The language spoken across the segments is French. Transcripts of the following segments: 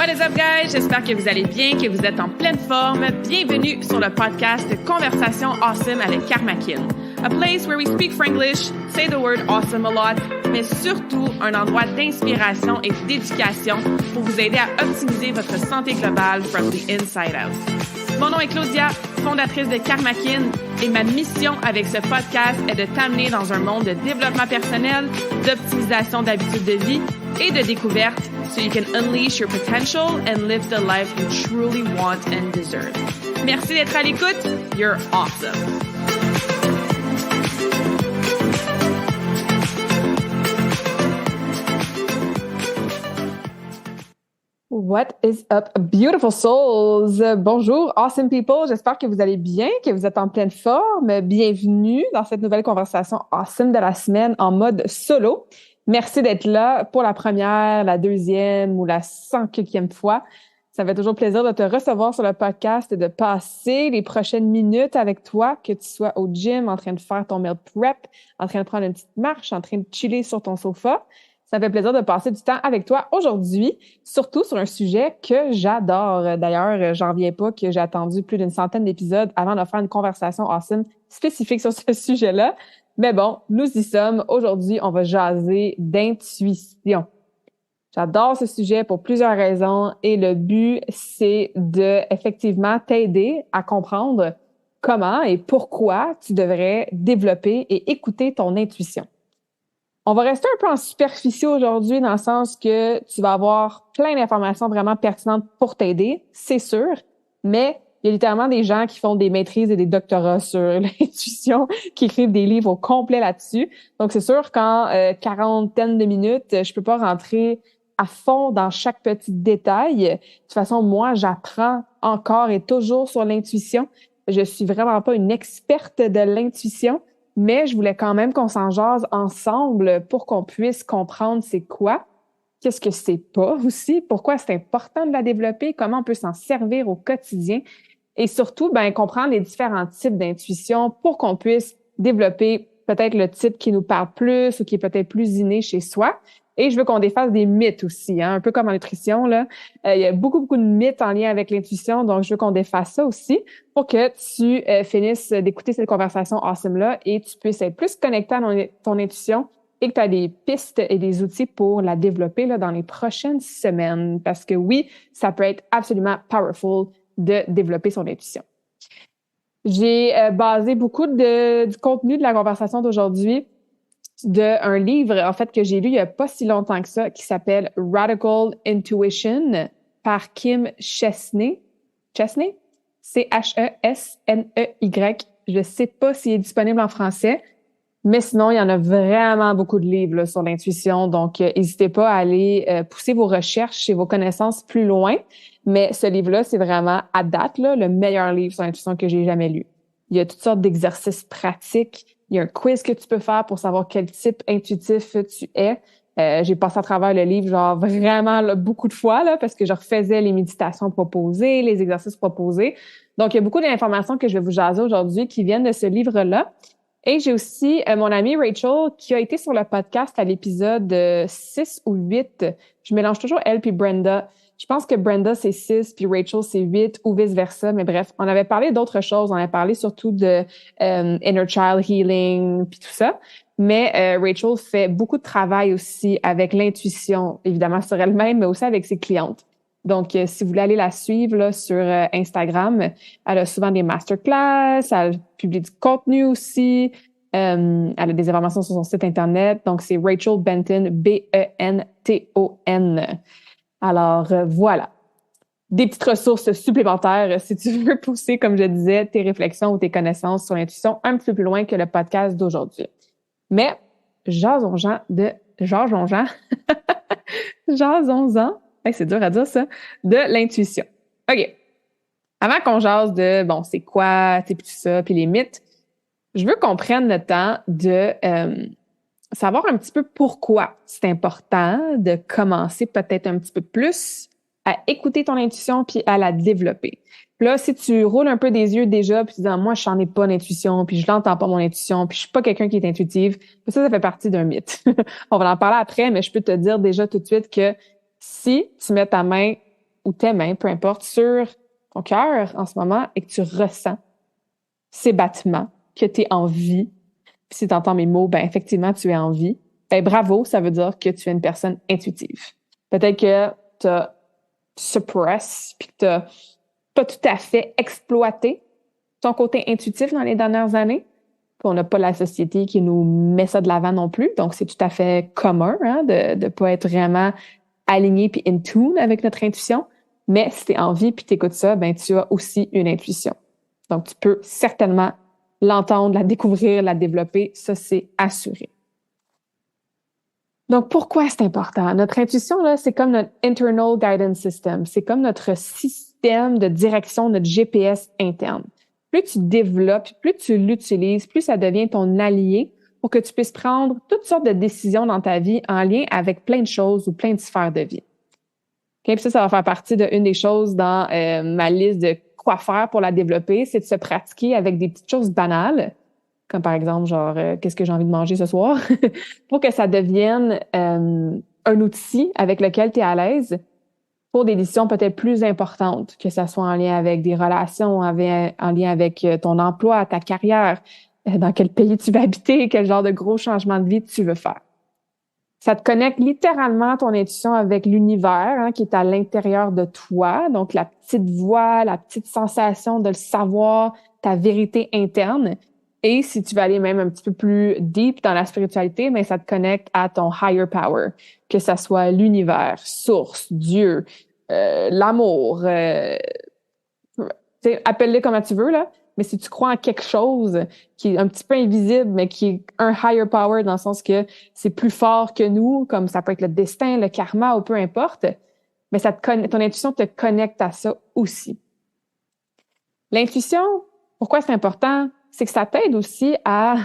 What is up, guys? J'espère que vous allez bien, que vous êtes en pleine forme. Bienvenue sur le podcast Conversation Awesome avec Karmakin. A place where we speak Franglish, say the word awesome a lot, mais surtout un endroit d'inspiration et d'éducation pour vous aider à optimiser votre santé globale from the inside out. Mon nom est Claudia, fondatrice de Karmakin, et ma mission avec ce podcast est de t'amener dans un monde de développement personnel, d'optimisation d'habitudes de vie et de découverte so you can unleash your potential and live the life you truly want and deserve. Merci d'être à l'écoute. You're awesome. What is up, beautiful souls? Bonjour, awesome people. J'espère que vous allez bien, que vous êtes en pleine forme. Bienvenue dans cette nouvelle conversation awesome de la semaine en mode solo. Merci d'être là pour la première, la deuxième ou la 100e fois. Ça fait toujours plaisir de te recevoir sur le podcast et de passer les prochaines minutes avec toi, que tu sois au gym, en train de faire ton meal prep, en train de prendre une petite marche, en train de chiller sur ton sofa. Ça fait plaisir de passer du temps avec toi aujourd'hui, surtout sur un sujet que j'adore. D'ailleurs, j'en reviens pas que j'ai attendu plus d'une centaine d'épisodes avant de faire une conversation awesome spécifique sur ce sujet-là. Mais bon, nous y sommes. Aujourd'hui, on va jaser d'intuition. J'adore ce sujet pour plusieurs raisons et le but, c'est de effectivement t'aider à comprendre comment et pourquoi tu devrais développer et écouter ton intuition. On va rester un peu en superficie aujourd'hui dans le sens que tu vas avoir plein d'informations vraiment pertinentes pour t'aider, c'est sûr, mais il y a littéralement des gens qui font des maîtrises et des doctorats sur l'intuition, qui écrivent des livres au complet là-dessus. Donc, c'est sûr qu'en quarantaine de minutes, je peux pas rentrer à fond dans chaque petit détail. De toute façon, moi, j'apprends encore et toujours sur l'intuition. Je suis vraiment pas une experte de l'intuition, mais je voulais quand même qu'on s'en jase ensemble pour qu'on puisse comprendre c'est quoi, qu'est-ce que c'est pas aussi, pourquoi c'est important de la développer, comment on peut s'en servir au quotidien et surtout, comprendre les différents types d'intuition pour qu'on puisse développer peut-être le type qui nous parle plus ou qui est peut-être plus inné chez soi. Et je veux qu'on défasse des mythes aussi, un peu comme en nutrition, là. Il y a beaucoup de mythes en lien avec l'intuition, donc je veux qu'on défasse ça aussi pour que tu finisses d'écouter cette conversation awesome-là et tu puisses être plus connecté à ton intuition et que tu as des pistes et des outils pour la développer là, dans les prochaines semaines. Parce que oui, ça peut être absolument powerful de développer son intuition. J'ai basé beaucoup du contenu de la conversation d'aujourd'hui d'un livre, en fait, que j'ai lu il y a pas si longtemps que ça, qui s'appelle Radical Intuition par Kim Chesney. Chesney? C-H-E-S-N-E-Y. Je sais pas s'il est disponible en français, mais sinon, il y en a vraiment beaucoup de livres là, sur l'intuition. Donc, n'hésitez pas à aller pousser vos recherches et vos connaissances plus loin. Mais ce livre-là, c'est vraiment, à date, là, le meilleur livre sur l'intuition que j'ai jamais lu. Il y a toutes sortes d'exercices pratiques. Il y a un quiz que tu peux faire pour savoir quel type intuitif tu es. J'ai passé à travers le livre genre vraiment là, beaucoup de fois là, parce que je refaisais les méditations proposées, les exercices proposés. Donc, il y a beaucoup d'informations que je vais vous jaser aujourd'hui qui viennent de ce livre-là. Et j'ai aussi mon amie Rachel qui a été sur le podcast à l'épisode 6 ou 8. Je mélange toujours elle puis Brenda. Je pense que Brenda, c'est 6, puis Rachel, c'est 8, ou vice-versa. Mais bref, on avait parlé d'autres choses. On avait parlé surtout de inner child healing, puis tout ça. Mais Rachel fait beaucoup de travail aussi avec l'intuition, évidemment sur elle-même, mais aussi avec ses clientes. Donc, si vous voulez aller la suivre là, sur Instagram, elle a souvent des masterclass, elle publie du contenu aussi. Elle a des informations sur son site Internet. Donc, c'est Rachel Benton, B-E-N-T-O-N. Alors, voilà. Des petites ressources supplémentaires si tu veux pousser, comme je disais, tes réflexions ou tes connaissances sur l'intuition un petit peu plus loin que le podcast d'aujourd'hui. Mais, jasons-en. Jasons-en. Hey, c'est dur à dire, ça. De l'intuition. OK. Avant qu'on jase de, c'est quoi, tout ça, puis les mythes, je veux qu'on prenne le temps de savoir un petit peu pourquoi c'est important de commencer peut-être un petit peu plus à écouter ton intuition puis à la développer. Puis là, si tu roules un peu des yeux déjà puis tu dis moi je n'en ai pas d'intuition puis je l'entends pas mon intuition puis je suis pas quelqu'un qui est intuitive, ça fait partie d'un mythe. On va en parler après, mais je peux te dire déjà tout de suite que si tu mets ta main ou tes mains, peu importe, sur ton cœur en ce moment et que tu ressens ces battements, que tu es en vie. Puis si tu entends mes mots, ben effectivement, tu es en vie. Ben bravo, ça veut dire que tu es une personne intuitive. Peut-être que tu as suppress, puis que tu n'as pas tout à fait exploité ton côté intuitif dans les dernières années. Puis on n'a pas la société qui nous met ça de l'avant non plus. Donc, c'est tout à fait commun de ne pas être vraiment aligné puis in tune avec notre intuition. Mais si tu es en vie puis tu écoutes ça, ben tu as aussi une intuition. Donc, tu peux certainement l'entendre, la découvrir, la développer. Ça, c'est assuré. Donc, pourquoi c'est important? Notre intuition, là, c'est comme notre internal guidance system. C'est comme notre système de direction, notre GPS interne. Plus tu développes, plus tu l'utilises, plus ça devient ton allié pour que tu puisses prendre toutes sortes de décisions dans ta vie en lien avec plein de choses ou plein de sphères de vie. Okay? Puis ça va faire partie d'une des choses dans ma liste de quoi faire pour la développer, c'est de se pratiquer avec des petites choses banales, comme par exemple, genre, qu'est-ce que j'ai envie de manger ce soir, pour que ça devienne un outil avec lequel tu es à l'aise pour des décisions peut-être plus importantes, que ça soit en lien avec des relations, en lien avec ton emploi, ta carrière, dans quel pays tu vas habiter, quel genre de gros changement de vie tu veux faire. Ça te connecte littéralement ton intuition avec l'univers, hein, qui est à l'intérieur de toi. Donc, la petite voix, la petite sensation de le savoir, ta vérité interne. Et si tu veux aller même un petit peu plus deep dans la spiritualité, mais ça te connecte à ton higher power, que ça soit l'univers, source, Dieu, l'amour, appelle-le comme tu veux, là. Mais si tu crois en quelque chose qui est un petit peu invisible, mais qui est un higher power dans le sens que c'est plus fort que nous, comme ça peut être le destin, le karma ou peu importe, mais ton intuition te connecte à ça aussi. L'intuition, pourquoi c'est important? C'est que ça t'aide aussi à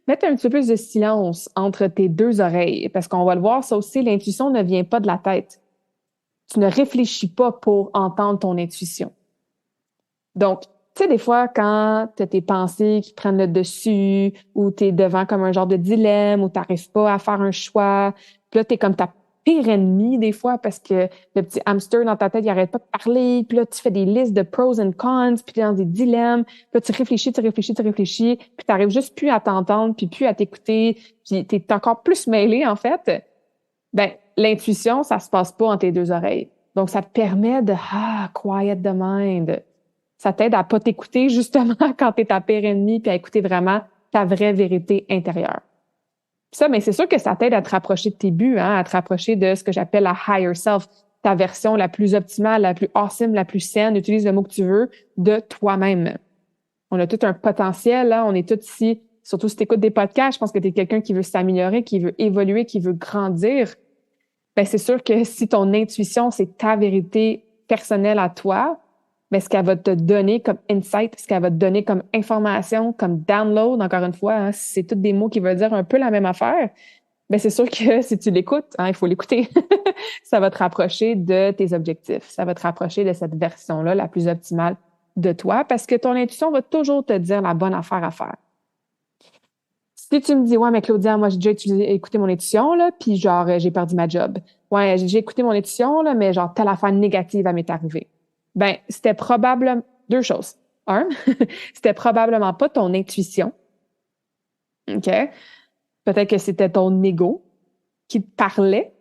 mettre un petit peu plus de silence entre tes deux oreilles. Parce qu'on va le voir, ça aussi, l'intuition ne vient pas de la tête. Tu ne réfléchis pas pour entendre ton intuition. Donc, tu sais, des fois, quand tu as tes pensées qui prennent le dessus ou tu es devant comme un genre de dilemme ou tu n'arrives pas à faire un choix, puis là, tu es comme ta pire ennemie des fois parce que le petit hamster dans ta tête, il arrête pas de parler, puis là, tu fais des listes de pros and cons, puis tu es dans des dilemmes, puis là, tu réfléchis, puis tu n'arrives juste plus à t'entendre, puis plus à t'écouter, puis tu es encore plus mêlé, en fait. Ben, l'intuition, ça se passe pas entre tes deux oreilles. Donc, ça te permet de, quiet the mind. Ça t'aide à pas t'écouter justement quand t'es ta pire ennemie puis à écouter vraiment ta vraie vérité intérieure. Puis ça, mais c'est sûr que ça t'aide à te rapprocher de tes buts, hein, à te rapprocher de ce que j'appelle la higher self, ta version la plus optimale, la plus awesome, la plus saine, utilise le mot que tu veux, de toi-même. On a tout un potentiel, là, on est tous ici, surtout si tu écoutes des podcasts, je pense que tu es quelqu'un qui veut s'améliorer, qui veut évoluer, qui veut grandir. Ben c'est sûr que si ton intuition, c'est ta vérité personnelle à toi, mais ce qu'elle va te donner comme insight, ce qu'elle va te donner comme information, comme download, encore une fois, hein, c'est tous des mots qui veulent dire un peu la même affaire, ben c'est sûr que si tu l'écoutes, hein, il faut l'écouter, ça va te rapprocher de tes objectifs, ça va te rapprocher de cette version-là, la plus optimale de toi, parce que ton intuition va toujours te dire la bonne affaire à faire. Si tu me dis, ouais, mais Claudia, moi, j'ai déjà écouté mon intuition, là, puis genre, j'ai perdu ma job. Ouais, j'ai écouté mon intuition, là, mais genre, telle affaire négative, elle m'est arrivée. Ben, c'était probablement deux choses. Un, c'était probablement pas ton intuition. OK? Peut-être que c'était ton ego qui te parlait,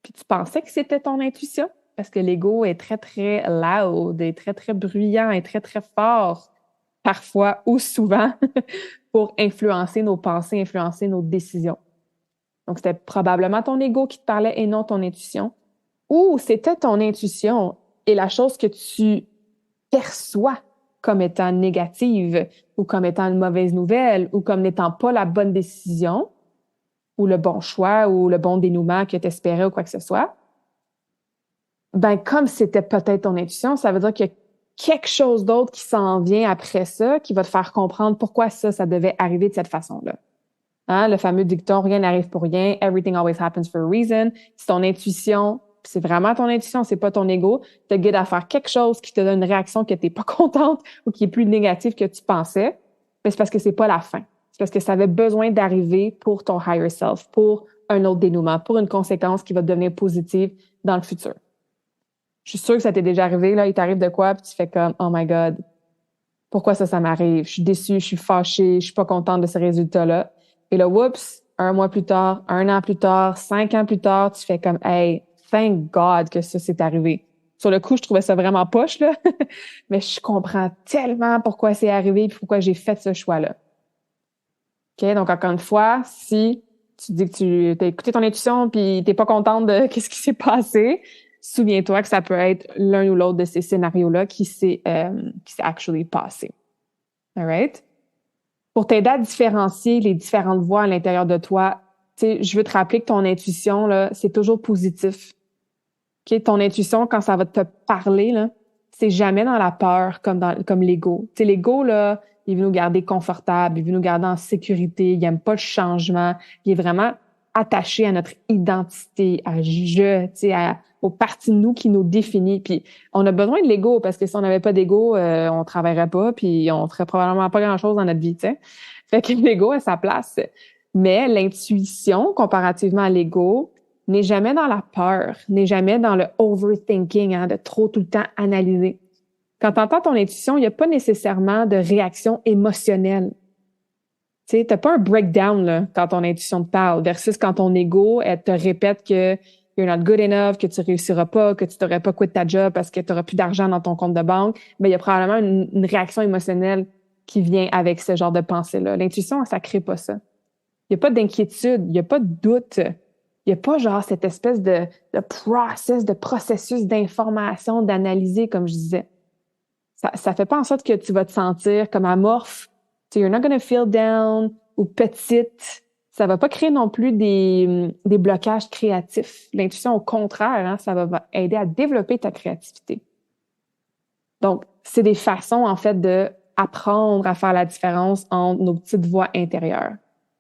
puis tu pensais que c'était ton intuition, parce que l'ego est très, très loud, est très, très bruyant, est très, très fort, parfois ou souvent, pour influencer nos pensées, influencer nos décisions. Donc, c'était probablement ton ego qui te parlait et non ton intuition. Ou c'était ton intuition et la chose que tu perçois comme étant négative ou comme étant une mauvaise nouvelle ou comme n'étant pas la bonne décision ou le bon choix ou le bon dénouement que tu espérais ou quoi que ce soit, ben comme c'était peut-être ton intuition, ça veut dire qu'il y a quelque chose d'autre qui s'en vient après ça, qui va te faire comprendre pourquoi ça devait arriver de cette façon-là. Hein, le fameux dicton « Rien n'arrive pour rien, everything always happens for a reason ». C'est ton intuition, c'est vraiment ton intuition, c'est pas ton ego, te guide à faire quelque chose qui te donne une réaction que t'es pas contente ou qui est plus négative que tu pensais, mais c'est parce que c'est pas la fin. C'est parce que ça avait besoin d'arriver pour ton higher self, pour un autre dénouement, pour une conséquence qui va devenir positive dans le futur. Je suis sûre que ça t'est déjà arrivé, là, il t'arrive de quoi, puis tu fais comme, oh my God, pourquoi ça m'arrive? Je suis déçue, je suis fâchée, je suis pas contente de ce résultat-là. Et là, whoops, 1 mois plus tard, 1 an plus tard, 5 ans plus tard, tu fais comme, hey, thank God que ça s'est arrivé. Sur le coup, je trouvais ça vraiment poche, là, mais je comprends tellement pourquoi c'est arrivé et pourquoi j'ai fait ce choix-là. OK? Donc, encore une fois, si tu dis que tu as écouté ton intuition puis t'es pas contente de qu'est-ce qui s'est passé, souviens-toi que ça peut être l'un ou l'autre de ces scénarios-là qui s'est actually passé. All right? Pour t'aider à différencier les différentes voix à l'intérieur de toi, tu sais, je veux te rappeler que ton intuition, là, c'est toujours positif. OK? Ton intuition, quand ça va te parler, là, c'est jamais dans la peur comme l'ego. Tu sais, l'ego, là, il veut nous garder confortables, il veut nous garder en sécurité, il n'aime pas le changement, il est vraiment attaché à notre identité, à tu sais, aux parties de nous qui nous définit. Puis on a besoin de l'ego parce que si on n'avait pas d'ego, on travaillerait pas, puis on ferait probablement pas grand-chose dans notre vie, tu sais. Fait que l'ego a sa place. Mais l'intuition, comparativement à l'ego, n'est jamais dans la peur, n'est jamais dans le overthinking, hein, de trop tout le temps analyser. Quand tu entends ton intuition, il n'y a pas nécessairement de réaction émotionnelle. Tu sais, t'as pas un breakdown là, quand ton intuition te parle, versus quand ton ego, elle te répète que you're not good enough, que tu réussiras pas, que tu t'aurais pas quitté ta job parce que tu n'auras plus d'argent dans ton compte de banque. Mais il y a probablement une réaction émotionnelle qui vient avec ce genre de pensée-là. L'intuition, ça crée pas ça. Il n'y a pas d'inquiétude, il n'y a pas de doute. Il n'y a pas genre cette espèce de processus d'information, d'analyser, comme je disais. Ça fait pas en sorte que tu vas te sentir comme amorphe. Tu sais, you're not gonna feel down ou petite. Ça va pas créer non plus des blocages créatifs. L'intuition, au contraire, hein, ça va aider à développer ta créativité. Donc, c'est des façons, en fait, de apprendre à faire la différence entre nos petites voix intérieures.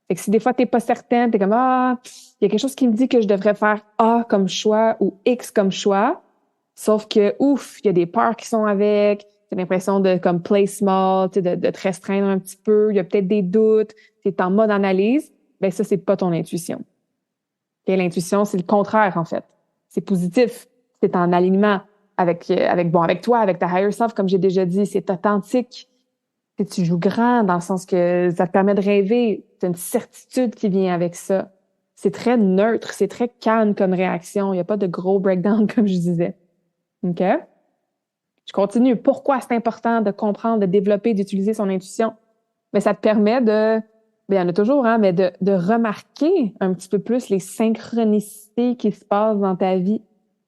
Fait que si des fois, t'es pas certaine, t'es comme, ah, il y a quelque chose qui me dit que je devrais faire A comme choix ou X comme choix. Sauf que, ouf, il y a des peurs qui sont avec. T'as l'impression de, comme, play small, tu sais, de te restreindre un petit peu. Il y a peut-être des doutes. T'es en mode analyse. Ben, ça, c'est pas ton intuition. Et l'intuition, c'est le contraire, en fait. C'est positif. C'est en alignement avec toi, avec ta higher self, comme j'ai déjà dit. C'est authentique. Tu joues grand dans le sens que ça te permet de rêver. Tu as une certitude qui vient avec ça. C'est très neutre, c'est très calme comme réaction. Il n'y a pas de gros breakdown, comme je disais. OK? Je continue. Pourquoi c'est important de comprendre, de développer, d'utiliser son intuition? Mais ça te permet il y en a toujours, hein, mais de remarquer un petit peu plus les synchronicités qui se passent dans ta vie.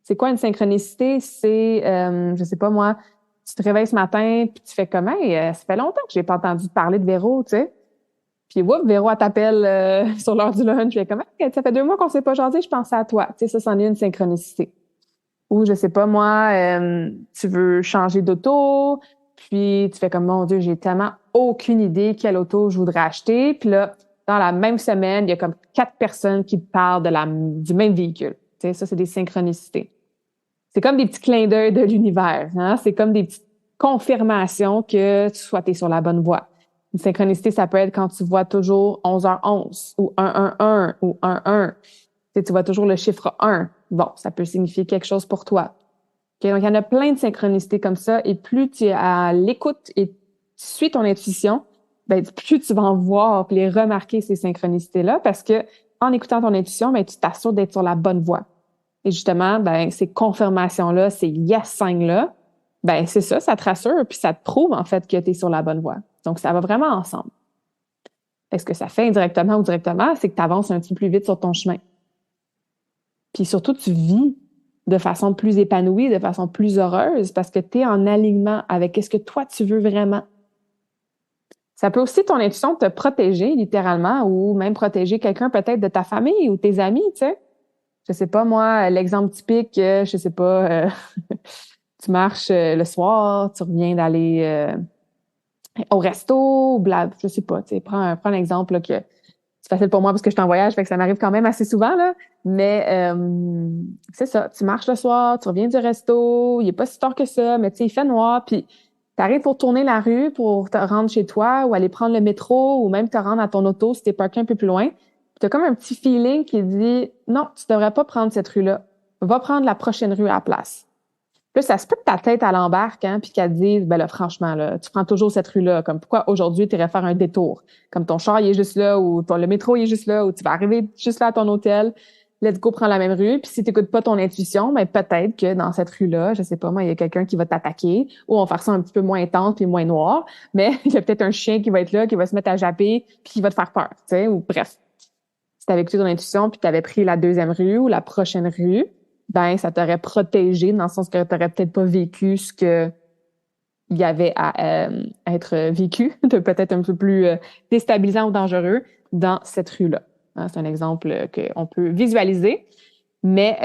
C'est quoi une synchronicité? C'est, je sais pas moi, tu te réveilles ce matin puis tu fais comment? Ça fait longtemps que j'ai pas entendu parler de Véro, tu sais. Puis whoop, Véro, elle t'appelle sur l'heure du lunch. Je fais comment? Ça fait 2 mois qu'on s'est pas jasé, je pensais à toi. Tu sais, ça, c'en est une synchronicité. Ou je sais pas moi, tu veux changer d'auto, puis tu fais comme mon Dieu, j'ai tellement aucune idée quelle auto je voudrais acheter. Puis là, dans la même semaine, il y a comme 4 personnes qui te parlent du même véhicule. Tu sais, ça, c'est des synchronicités. C'est comme des petits clins d'œil de l'univers. Hein? C'est comme des petites confirmations que t'es sur la bonne voie. Une synchronicité, ça peut être quand tu vois toujours 11h11 ou 111 ou 11. Tu vois toujours le chiffre 1. Bon, ça peut signifier quelque chose pour toi. Okay? Donc, il y en a plein de synchronicités comme ça. Et plus tu es à l'écoute et tu suis ton intuition, ben, plus tu vas en voir et les remarquer, ces synchronicités-là, parce que en écoutant ton intuition, ben, tu t'assures d'être sur la bonne voie. Et justement, ben, ces confirmations-là, ces yes signs-là, ben, c'est ça te rassure, puis ça te prouve, en fait, que tu es sur la bonne voie. Donc, ça va vraiment ensemble. Ce que ça fait indirectement ou directement, c'est que tu avances un petit peu plus vite sur ton chemin. Puis surtout, tu vis de façon plus épanouie, de façon plus heureuse, parce que tu es en alignement avec ce que toi, tu veux vraiment. Ça peut aussi, ton intuition, te protéger, littéralement, ou même protéger quelqu'un peut-être de ta famille ou tes amis, tu sais. Je sais pas, moi, l'exemple typique, je sais pas, tu marches le soir, tu reviens d'aller au resto, ou je sais pas, tu sais, prends un exemple là, que c'est facile pour moi parce que je suis en voyage, fait que ça m'arrive quand même assez souvent, là. Mais c'est ça, tu marches le soir, tu reviens du resto, il est pas si tard que ça, mais tu sais, il fait noir, puis t'arrives pour tourner la rue pour te rendre chez toi ou aller prendre le métro ou même te rendre à ton auto si t'es parké un peu plus loin. Tu as comme un petit feeling qui dit non, tu devrais pas prendre cette rue-là. Va prendre la prochaine rue à la place. Puis là, ça se peut que ta tête, elle embarque, hein, puis qu'elle te dise, ben là, franchement, là, tu prends toujours cette rue-là. Comme pourquoi aujourd'hui, tu irais faire un détour? Comme ton char, il est juste là, ou le métro, il est juste là, ou tu vas arriver juste là à ton hôtel. Let's go, prends la même rue. Puis si tu n'écoutes pas ton intuition, ben peut-être que dans cette rue-là, je sais pas moi, il y a quelqu'un qui va t'attaquer, ou on va faire ça un petit peu moins intense puis moins noir, mais il y a peut-être un chien qui va être là, qui va se mettre à japper, puis qui va te faire peur, tu sais, ou bref. Si tu avais écouté ton intuition puis tu avais pris la deuxième rue ou la prochaine rue, ben ça t'aurait protégé dans le sens que tu n'aurais peut-être pas vécu ce que il y avait à être vécu, de peut-être un peu plus déstabilisant ou dangereux dans cette rue-là. Hein, c'est un exemple qu'on peut visualiser, mais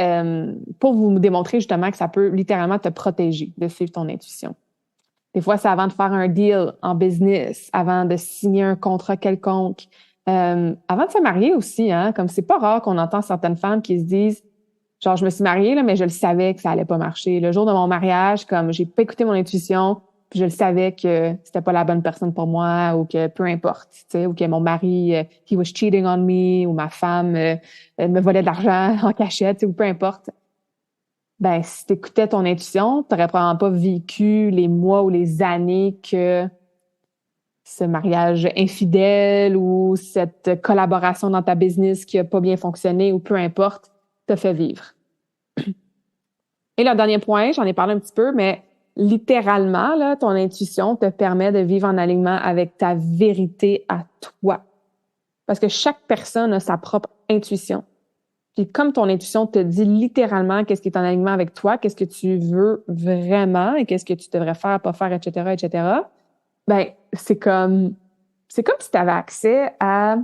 pour vous démontrer justement que ça peut littéralement te protéger de suivre ton intuition. Des fois, c'est avant de faire un deal en business, avant de signer un contrat quelconque, avant de se marier aussi, hein, comme c'est pas rare qu'on entend certaines femmes qui se disent genre, je me suis mariée, là, mais je le savais que ça allait pas marcher. Le jour de mon mariage, comme j'ai pas écouté mon intuition, puis je le savais que c'était pas la bonne personne pour moi, ou que peu importe, tu sais, ou que mon mari, he was cheating on me, ou ma femme me volait de l'argent en cachette, ou peu importe. Ben, si t'écoutais ton intuition, t'aurais probablement pas vécu les mois ou les années que ce mariage infidèle ou cette collaboration dans ta business qui a pas bien fonctionné, ou peu importe, t'a fait vivre. Et le dernier point, j'en ai parlé un petit peu, mais littéralement, là, ton intuition te permet de vivre en alignement avec ta vérité à toi. Parce que chaque personne a sa propre intuition. Puis comme ton intuition te dit littéralement qu'est-ce qui est en alignement avec toi, qu'est-ce que tu veux vraiment et qu'est-ce que tu devrais faire, pas faire, etc., ben, c'est comme si tu avais accès à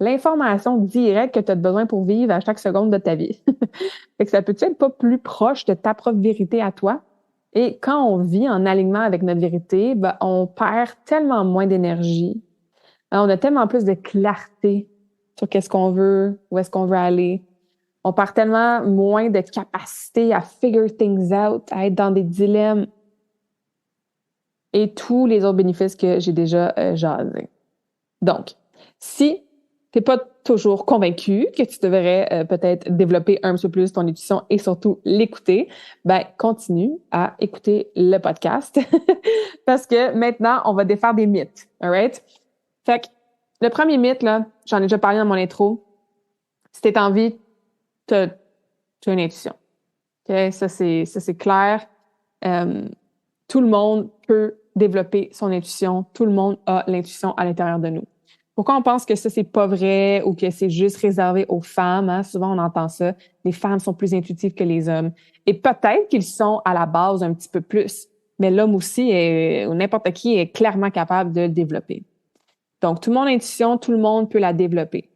l'information directe que tu as besoin pour vivre à chaque seconde de ta vie. Fait que ça peut être pas plus proche de ta propre vérité à toi. Et quand on vit en alignement avec notre vérité, ben, on perd tellement moins d'énergie. On a tellement plus de clarté sur qu'est-ce qu'on veut, où est-ce qu'on veut aller. On perd tellement moins de capacité à figure things out, à être dans des dilemmes et tous les autres bénéfices que j'ai déjà jasés. Donc, si t'es pas toujours convaincu que tu devrais peut-être développer un petit peu plus ton intuition et surtout l'écouter, ben continue à écouter le podcast parce que maintenant on va défaire des mythes, alright? Fait que le premier mythe là, j'en ai déjà parlé dans mon intro. Si t'es en vie, t'as une intuition. Ok, ça c'est clair. Tout le monde peut développer son intuition. Tout le monde a l'intuition à l'intérieur de nous. Pourquoi on pense que ça, c'est pas vrai ou que c'est juste réservé aux femmes? Hein? Souvent, on entend ça. Les femmes sont plus intuitives que les hommes. Et peut-être qu'ils sont à la base un petit peu plus. Mais l'homme aussi, ou n'importe qui, est clairement capable de le développer. Donc, tout le monde a intuition, tout le monde peut la développer.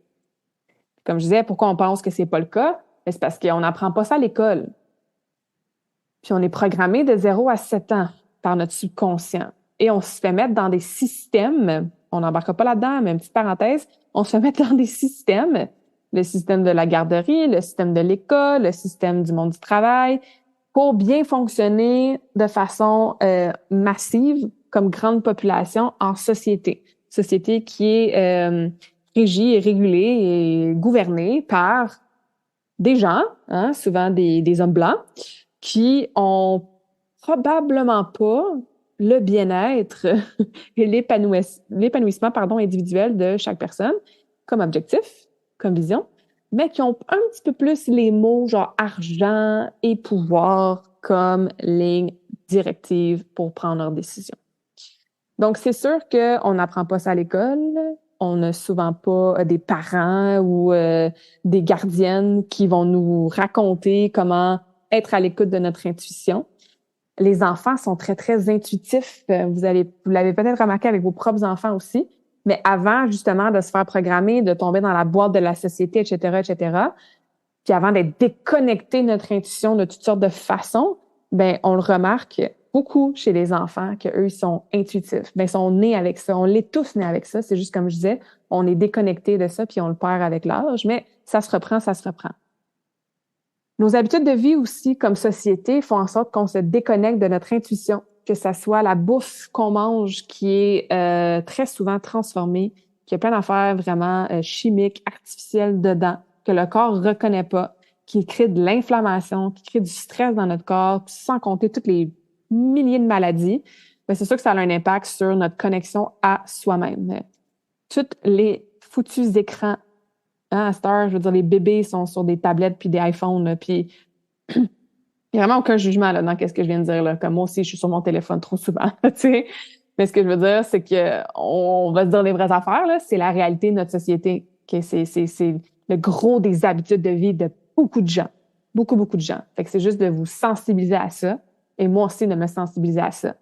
Comme je disais, pourquoi on pense que c'est pas le cas? C'est parce qu'on n'apprend pas ça à l'école. Puis on est programmé de 0 à 7 ans par notre subconscient. Et on se fait mettre dans des systèmes, on n'embarquera pas là-dedans, mais une petite parenthèse, on se fait mettre dans des systèmes, le système de la garderie, le système de l'école, le système du monde du travail, pour bien fonctionner de façon massive comme grande population en société. Société qui est régie et régulée et gouvernée par des gens, hein, souvent des hommes blancs, qui ont probablement pas le bien-être et l'épanouissement individuel de chaque personne comme objectif, comme vision, mais qui ont un petit peu plus les mots genre argent et pouvoir comme ligne directive pour prendre leurs décisions. Donc, c'est sûr qu'on n'apprend pas ça à l'école. On n'a souvent pas des parents ou des gardiennes qui vont nous raconter comment être à l'écoute de notre intuition. Les enfants sont très, très intuitifs. Vous l'avez peut-être remarqué avec vos propres enfants aussi. Mais avant, justement, de se faire programmer, de tomber dans la boîte de la société, etc., puis avant d'être déconnecté de notre intuition de toutes sortes de façons, ben on le remarque beaucoup chez les enfants qu'eux, ils sont intuitifs. Ben ils sont nés avec ça. On l'est tous nés avec ça. C'est juste comme je disais, on est déconnecté de ça puis on le perd avec l'âge, mais ça se reprend, ça se reprend. Nos habitudes de vie aussi, comme société, font en sorte qu'on se déconnecte de notre intuition, que ça soit la bouffe qu'on mange qui est très souvent transformée, qui a plein d'affaires vraiment chimiques, artificielles dedans, que le corps reconnaît pas. qui crée de l'inflammation, qui crée du stress dans notre corps, sans compter toutes les milliers de maladies, ben c'est sûr que ça a un impact sur notre connexion à soi-même. Tous les foutus écrans, hein, à cette heure, je veux dire, les bébés sont sur des tablettes puis des iPhones, là, puis il n'y a vraiment aucun jugement là, dans ce que je viens de dire. Là. Comme moi aussi, je suis sur mon téléphone trop souvent. Tu sais. Mais ce que je veux dire, c'est que on va se dire les vraies affaires. Là. C'est la réalité de notre société. Okay? C'est le gros des habitudes de vie de beaucoup de gens. Beaucoup, beaucoup de gens. Fait que c'est juste de vous sensibiliser à ça. Et moi aussi, de me sensibiliser à ça.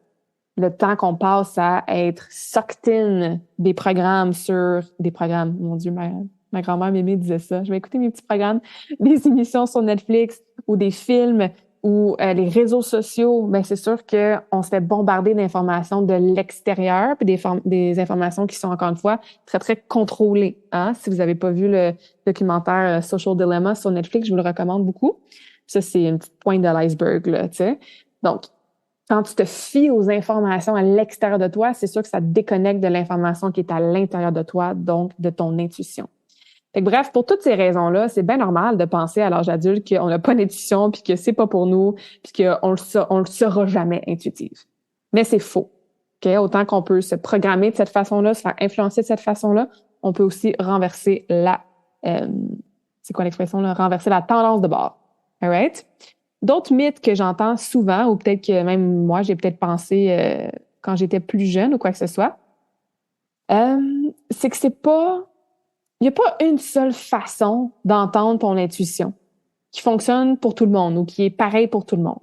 Le temps qu'on passe à être sucked in des programmes sur... Des programmes, mon Dieu, ma grand-mère Mémé disait ça. Je vais écouter mes petits programmes, des émissions sur Netflix ou des films ou les réseaux sociaux. Ben c'est sûr qu'on se fait bombarder d'informations de l'extérieur puis des informations qui sont, encore une fois, très, très contrôlées. Hein? Si vous n'avez pas vu le documentaire Social Dilemma sur Netflix, je vous le recommande beaucoup. Ça, c'est une petite pointe de l'iceberg, là, tu sais. Donc, quand tu te fies aux informations à l'extérieur de toi, c'est sûr que ça te déconnecte de l'information qui est à l'intérieur de toi, donc de ton intuition. Fait que bref, pour toutes ces raisons-là, c'est bien normal de penser à l'âge adulte qu'on n'a pas d'intuition, puis que c'est pas pour nous, puis qu'on le saura jamais intuitif. Mais c'est faux. Okay? Autant qu'on peut se programmer de cette façon-là, se faire influencer de cette façon-là, on peut aussi renverser c'est quoi l'expression là? Renverser la tendance de bord. All right? D'autres mythes que j'entends souvent, ou peut-être que même moi, j'ai peut-être pensé quand j'étais plus jeune ou quoi que ce soit, c'est que il n'y a pas une seule façon d'entendre ton intuition qui fonctionne pour tout le monde ou qui est pareil pour tout le monde.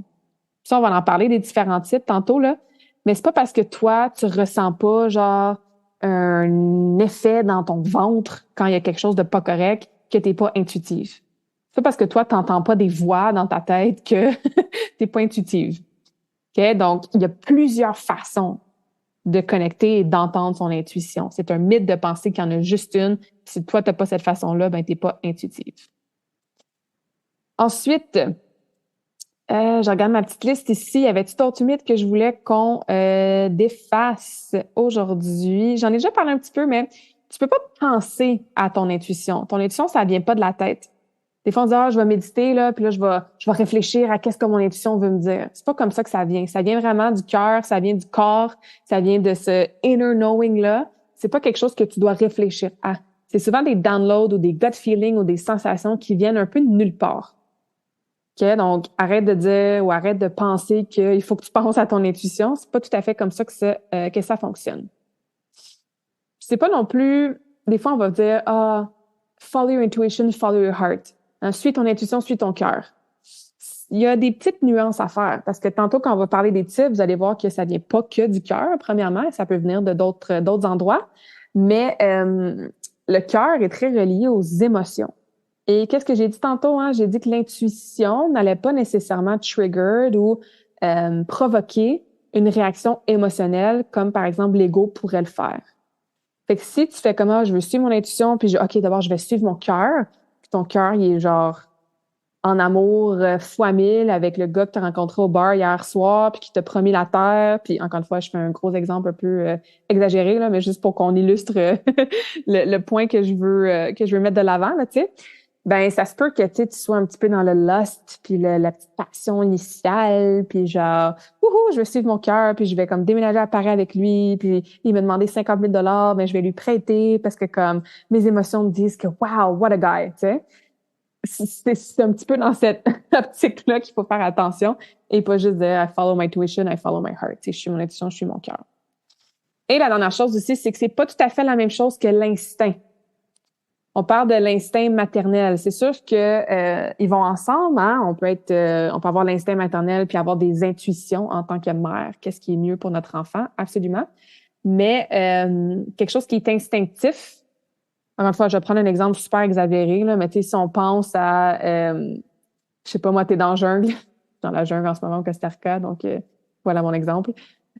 Ça, on va en parler des différents types tantôt, là, mais c'est pas parce que toi, tu ressens pas genre un effet dans ton ventre quand il y a quelque chose de pas correct que t'es pas intuitive. C'est pas parce que toi, t'entends pas des voix dans ta tête que t'es pas intuitive. Okay? Donc, il y a plusieurs façons de connecter et d'entendre son intuition. C'est un mythe de penser qu'il y en a juste une. Si toi, t'as pas cette façon-là, ben, t'es pas intuitive. Ensuite, je regarde ma petite liste ici. Y avait-tu d'autres mythes que je voulais qu'on défasse aujourd'hui? J'en ai déjà parlé un petit peu, mais tu peux pas penser à ton intuition. Ton intuition, ça vient pas de la tête. Des fois, on dit, je vais méditer, là, puis là, je vais réfléchir à qu'est-ce que mon intuition veut me dire. C'est pas comme ça que ça vient. Ça vient vraiment du cœur, ça vient du corps, ça vient de ce inner knowing-là. C'est pas quelque chose que tu dois réfléchir à. C'est souvent des downloads ou des gut feelings ou des sensations qui viennent un peu de nulle part. OK? Donc, arrête de dire ou arrête de penser qu'il faut que tu penses à ton intuition. C'est pas tout à fait comme ça que ça fonctionne. C'est pas non plus, des fois, on va dire, follow your intuition, follow your heart. Suis ton intuition, suis ton cœur. Il y a des petites nuances à faire parce que tantôt, quand on va parler des types, vous allez voir que ça vient pas que du cœur, premièrement, ça peut venir de d'autres endroits. Mais le cœur est très relié aux émotions. Et qu'est-ce que j'ai dit tantôt? Hein? J'ai dit que l'intuition n'allait pas nécessairement trigger ou provoquer une réaction émotionnelle comme, par exemple, l'ego pourrait le faire. Fait que si tu fais comme, je veux suivre mon intuition, puis OK, d'abord, je vais suivre mon cœur, puis ton cœur, il est genre en amour fois 1000 avec le gars que tu as rencontré au bar hier soir, puis qui t'a promis la terre, puis encore une fois, je fais un gros exemple un peu exagéré, là, mais juste pour qu'on illustre le point que je veux mettre de l'avant, là, tu sais. Ben, ça se peut que tu sois un petit peu dans le lust, puis la petite passion initiale, puis genre, je vais suivre mon cœur, puis je vais comme déménager à Paris avec lui, puis il m'a demandé 50 000 mais je vais lui prêter parce que comme mes émotions me disent que wow, what a guy, tu sais. C'est un petit peu dans cette optique-là qu'il faut faire attention et pas juste dire I follow my intuition, I follow my heart. Tu sais, je suis mon intuition, je suis mon cœur. Et la dernière chose aussi, c'est que c'est pas tout à fait la même chose que l'instinct. On parle de l'instinct maternel. C'est sûr que ils vont ensemble, hein. On peut avoir l'instinct maternel puis avoir des intuitions en tant que mère. Qu'est-ce qui est mieux pour notre enfant? Absolument. Mais quelque chose qui est instinctif. Encore une fois, je vais prendre un exemple super exagéré, là, mais tu sais, si on pense à, je sais pas moi, t'es dans la jungle, dans la jungle en ce moment au Costa Rica, donc voilà mon exemple.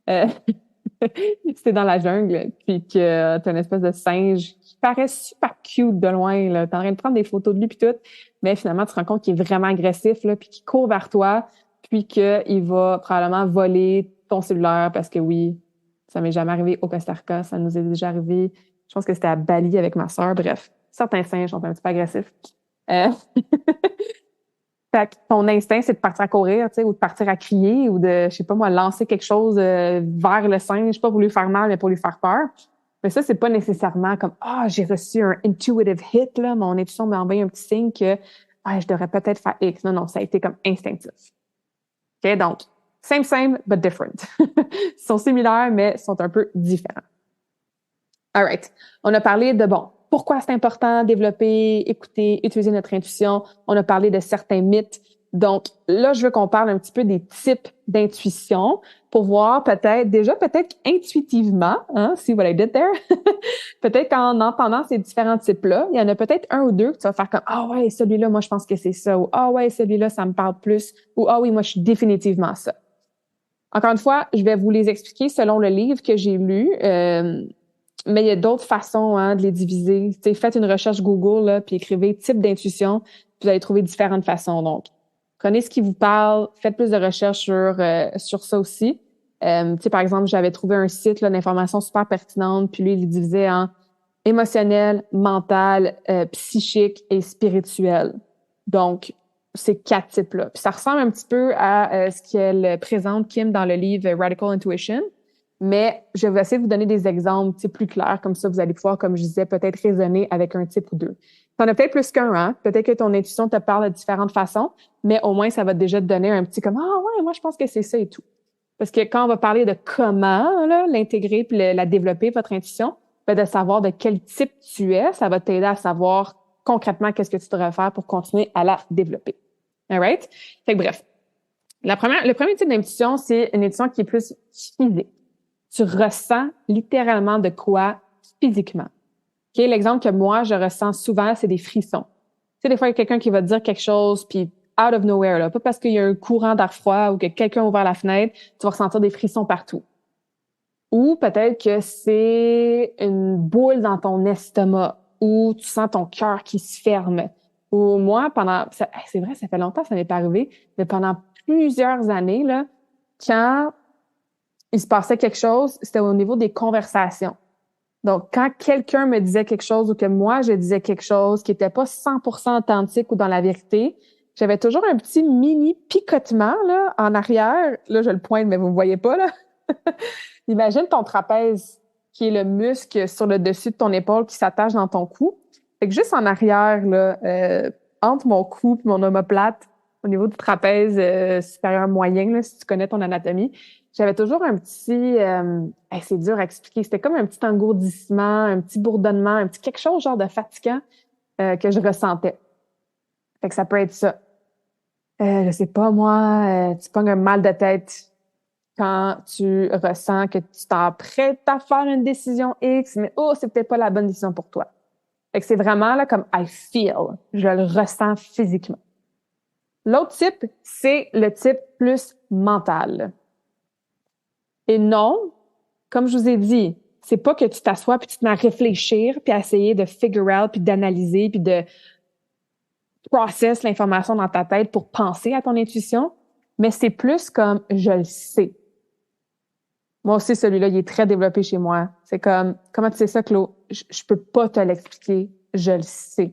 Si t'es dans la jungle, puis que t'as une espèce de singe qui paraît super cute de loin, là, t'es en train de prendre des photos de lui puis tout, mais finalement, tu te rends compte qu'il est vraiment agressif, là, puis qu'il court vers toi, puis qu'il va probablement voler ton cellulaire parce que oui, ça m'est jamais arrivé au Costa Rica, ça nous est déjà arrivé. Je pense que c'était à Bali avec ma sœur. Bref, certains singes sont un petit peu agressifs. Euh, Fait que ton instinct, c'est de partir à courir, tu sais, ou de partir à crier, ou de, je sais pas moi, lancer quelque chose vers le singe, pas pour lui faire mal, mais pour lui faire peur. Mais ça, c'est pas nécessairement comme, ah, j'ai reçu un intuitive hit, là, mon intuition m'a envoyé un petit signe que, ah, je devrais peut-être faire X. Non, non, ça a été comme instinctif. OK? Donc, same, but different. Ils sont similaires, mais sont un peu différents. All right. On a parlé de, bon, pourquoi c'est important développer, écouter, utiliser notre intuition. On a parlé de certains mythes. Donc, là, je veux qu'on parle un petit peu des types d'intuition pour voir peut-être intuitivement, hein, see what I did there, peut-être qu'en entendant ces différents types-là, il y en a peut-être un ou deux que tu vas faire comme, ah ouais, celui-là, moi, je pense que c'est ça, ou ah ouais, celui-là, ça me parle plus, ou ah oui, moi, je suis définitivement ça. Encore une fois, je vais vous les expliquer selon le livre que j'ai lu. Mais il y a d'autres façons de les diviser. T'sais, faites une recherche Google, là, puis écrivez type d'intuition, puis vous allez trouver différentes façons. Donc, prenez ce qui vous parle, faites plus de recherches sur ça aussi. Par exemple, j'avais trouvé un site là, d'informations super pertinentes, puis lui, il les divisait en émotionnel, mental, psychique et spirituel. Donc, ces 4 types-là. Puis ça ressemble un petit peu à ce qu'elle présente, Kim, dans le livre Radical Intuition. Mais je vais essayer de vous donner des exemples plus clairs, comme ça vous allez pouvoir, comme je disais, peut-être raisonner avec un type ou deux. T'en as peut-être plus qu'un, hein? Peut-être que ton intuition te parle de différentes façons, mais au moins ça va déjà te donner un petit comme ah ouais, moi je pense que c'est ça et tout. Parce que quand on va parler de comment là, l'intégrer puis la développer, votre intuition, ben, de savoir de quel type tu es, ça va t'aider à savoir concrètement qu'est-ce que tu devrais faire pour continuer à la développer. All right? Fait que bref. Le premier type d'intuition, c'est une intuition qui est plus physique. Tu ressens littéralement de quoi physiquement. Okay? L'exemple que moi, je ressens souvent, c'est des frissons. Tu sais, des fois, il y a quelqu'un qui va te dire quelque chose, puis out of nowhere, là, pas parce qu'il y a un courant d'air froid ou que quelqu'un a ouvert la fenêtre, tu vas ressentir des frissons partout. Ou peut-être que c'est une boule dans ton estomac, ou tu sens ton cœur qui se ferme. Ou moi, c'est vrai, ça fait longtemps que ça m'est pas arrivé, mais pendant plusieurs années, là, quand il se passait quelque chose, c'était au niveau des conversations. Donc, quand quelqu'un me disait quelque chose ou que moi, je disais quelque chose qui n'était pas 100% authentique ou dans la vérité, j'avais toujours un petit mini picotement là, en arrière. Là, je le pointe, mais vous ne me voyez pas. Là. Imagine ton trapèze, qui est le muscle sur le dessus de ton épaule qui s'attache dans ton cou. Fait que juste en arrière, là, entre mon cou et mon omoplate, au niveau du trapèze supérieur moyen, là, si tu connais ton anatomie, j'avais toujours un petit... c'est dur à expliquer. C'était comme un petit engourdissement, un petit bourdonnement, un petit quelque chose genre de fatigant que je ressentais. Fait que ça peut être ça. Je sais pas, moi, tu pognes un mal de tête quand tu ressens que tu t'apprêtes à faire une décision X, mais oh, c'est peut-être pas la bonne décision pour toi. Fait que c'est vraiment là comme I feel. Je le ressens physiquement. L'autre type, c'est le type plus mental. Et non, comme je vous ai dit, c'est pas que tu t'assois puis tu te mets à réfléchir puis à essayer de figure out puis d'analyser puis de process l'information dans ta tête pour penser à ton intuition, mais c'est plus comme je le sais. Moi aussi, celui-là, il est très développé chez moi. C'est comme, comment tu sais ça, Claude? Je peux pas te l'expliquer. Je le sais.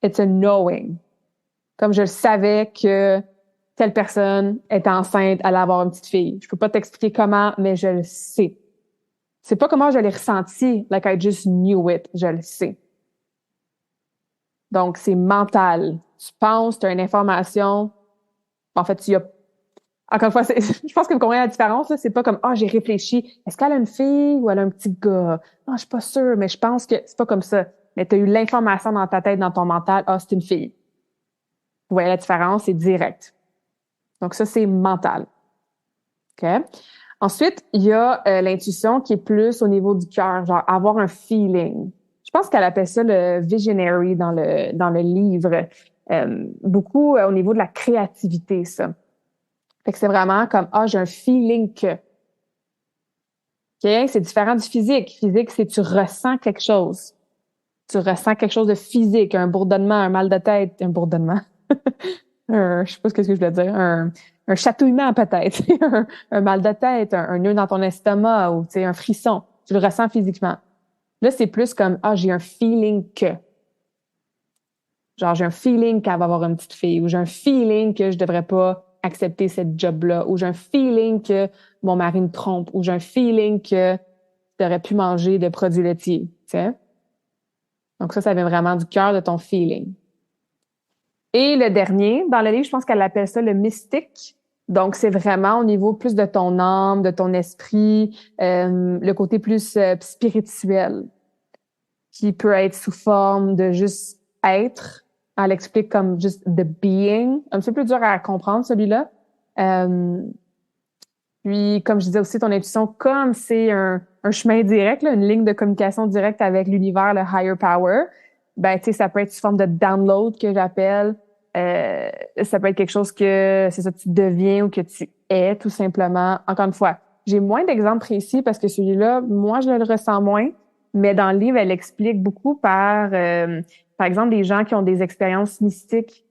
It's a knowing. Comme je le savais que telle personne est enceinte, allait avoir une petite fille. Je peux pas t'expliquer comment, mais je le sais. C'est pas comment je l'ai ressenti, like I just knew it. Je le sais. Donc, c'est mental. Tu penses, tu as une information. En fait, tu y as... Encore une fois, je pense que vous comprenez la différence. Là. C'est pas comme, j'ai réfléchi. Est-ce qu'elle a une fille ou elle a un petit gars? Non, je suis pas sûre, mais je pense que c'est pas comme ça. Mais tu as eu l'information dans ta tête, dans ton mental. C'est une fille. Vous voyez la différence? C'est direct. Donc, ça, c'est mental. OK? Ensuite, il y a l'intuition qui est plus au niveau du cœur, genre avoir un feeling. Je pense qu'elle appelle ça le visionary dans le livre. Beaucoup au niveau de la créativité, ça. Fait que c'est vraiment comme, j'ai un feeling que. OK? C'est différent du physique. Physique, c'est tu ressens quelque chose. Tu ressens quelque chose de physique, un bourdonnement, un mal de tête, un bourdonnement. Je sais pas ce que je voulais dire. Un chatouillement peut-être, un mal de tête, un nœud dans ton estomac ou un frisson. Tu le ressens physiquement. Là, c'est plus comme j'ai un feeling que. Genre, j'ai un feeling qu'elle va avoir une petite fille, ou j'ai un feeling que je devrais pas accepter cette job-là, ou j'ai un feeling que mon mari me trompe, ou j'ai un feeling que j'aurais pu manger de produits laitiers, tu sais. Donc ça vient vraiment du cœur de ton feeling. Et le dernier, dans le livre, je pense qu'elle appelle ça le mystique. Donc, c'est vraiment au niveau plus de ton âme, de ton esprit, le côté plus spirituel, qui peut être sous forme de juste être. Elle explique comme juste the being. Un petit peu plus dur à comprendre, celui-là. Euh, Puis, comme je disais aussi, ton intuition, comme c'est un chemin direct, là, une ligne de communication directe avec l'univers, le higher power, ben, tu sais, ça peut être sous forme de download que j'appelle. Ça peut être quelque chose que, c'est ça, tu deviens ou que tu es, tout simplement. Encore une fois, j'ai moins d'exemples précis parce que celui-là, moi, je le ressens moins, mais dans le livre, elle explique beaucoup par exemple, des gens qui ont des expériences mystiques.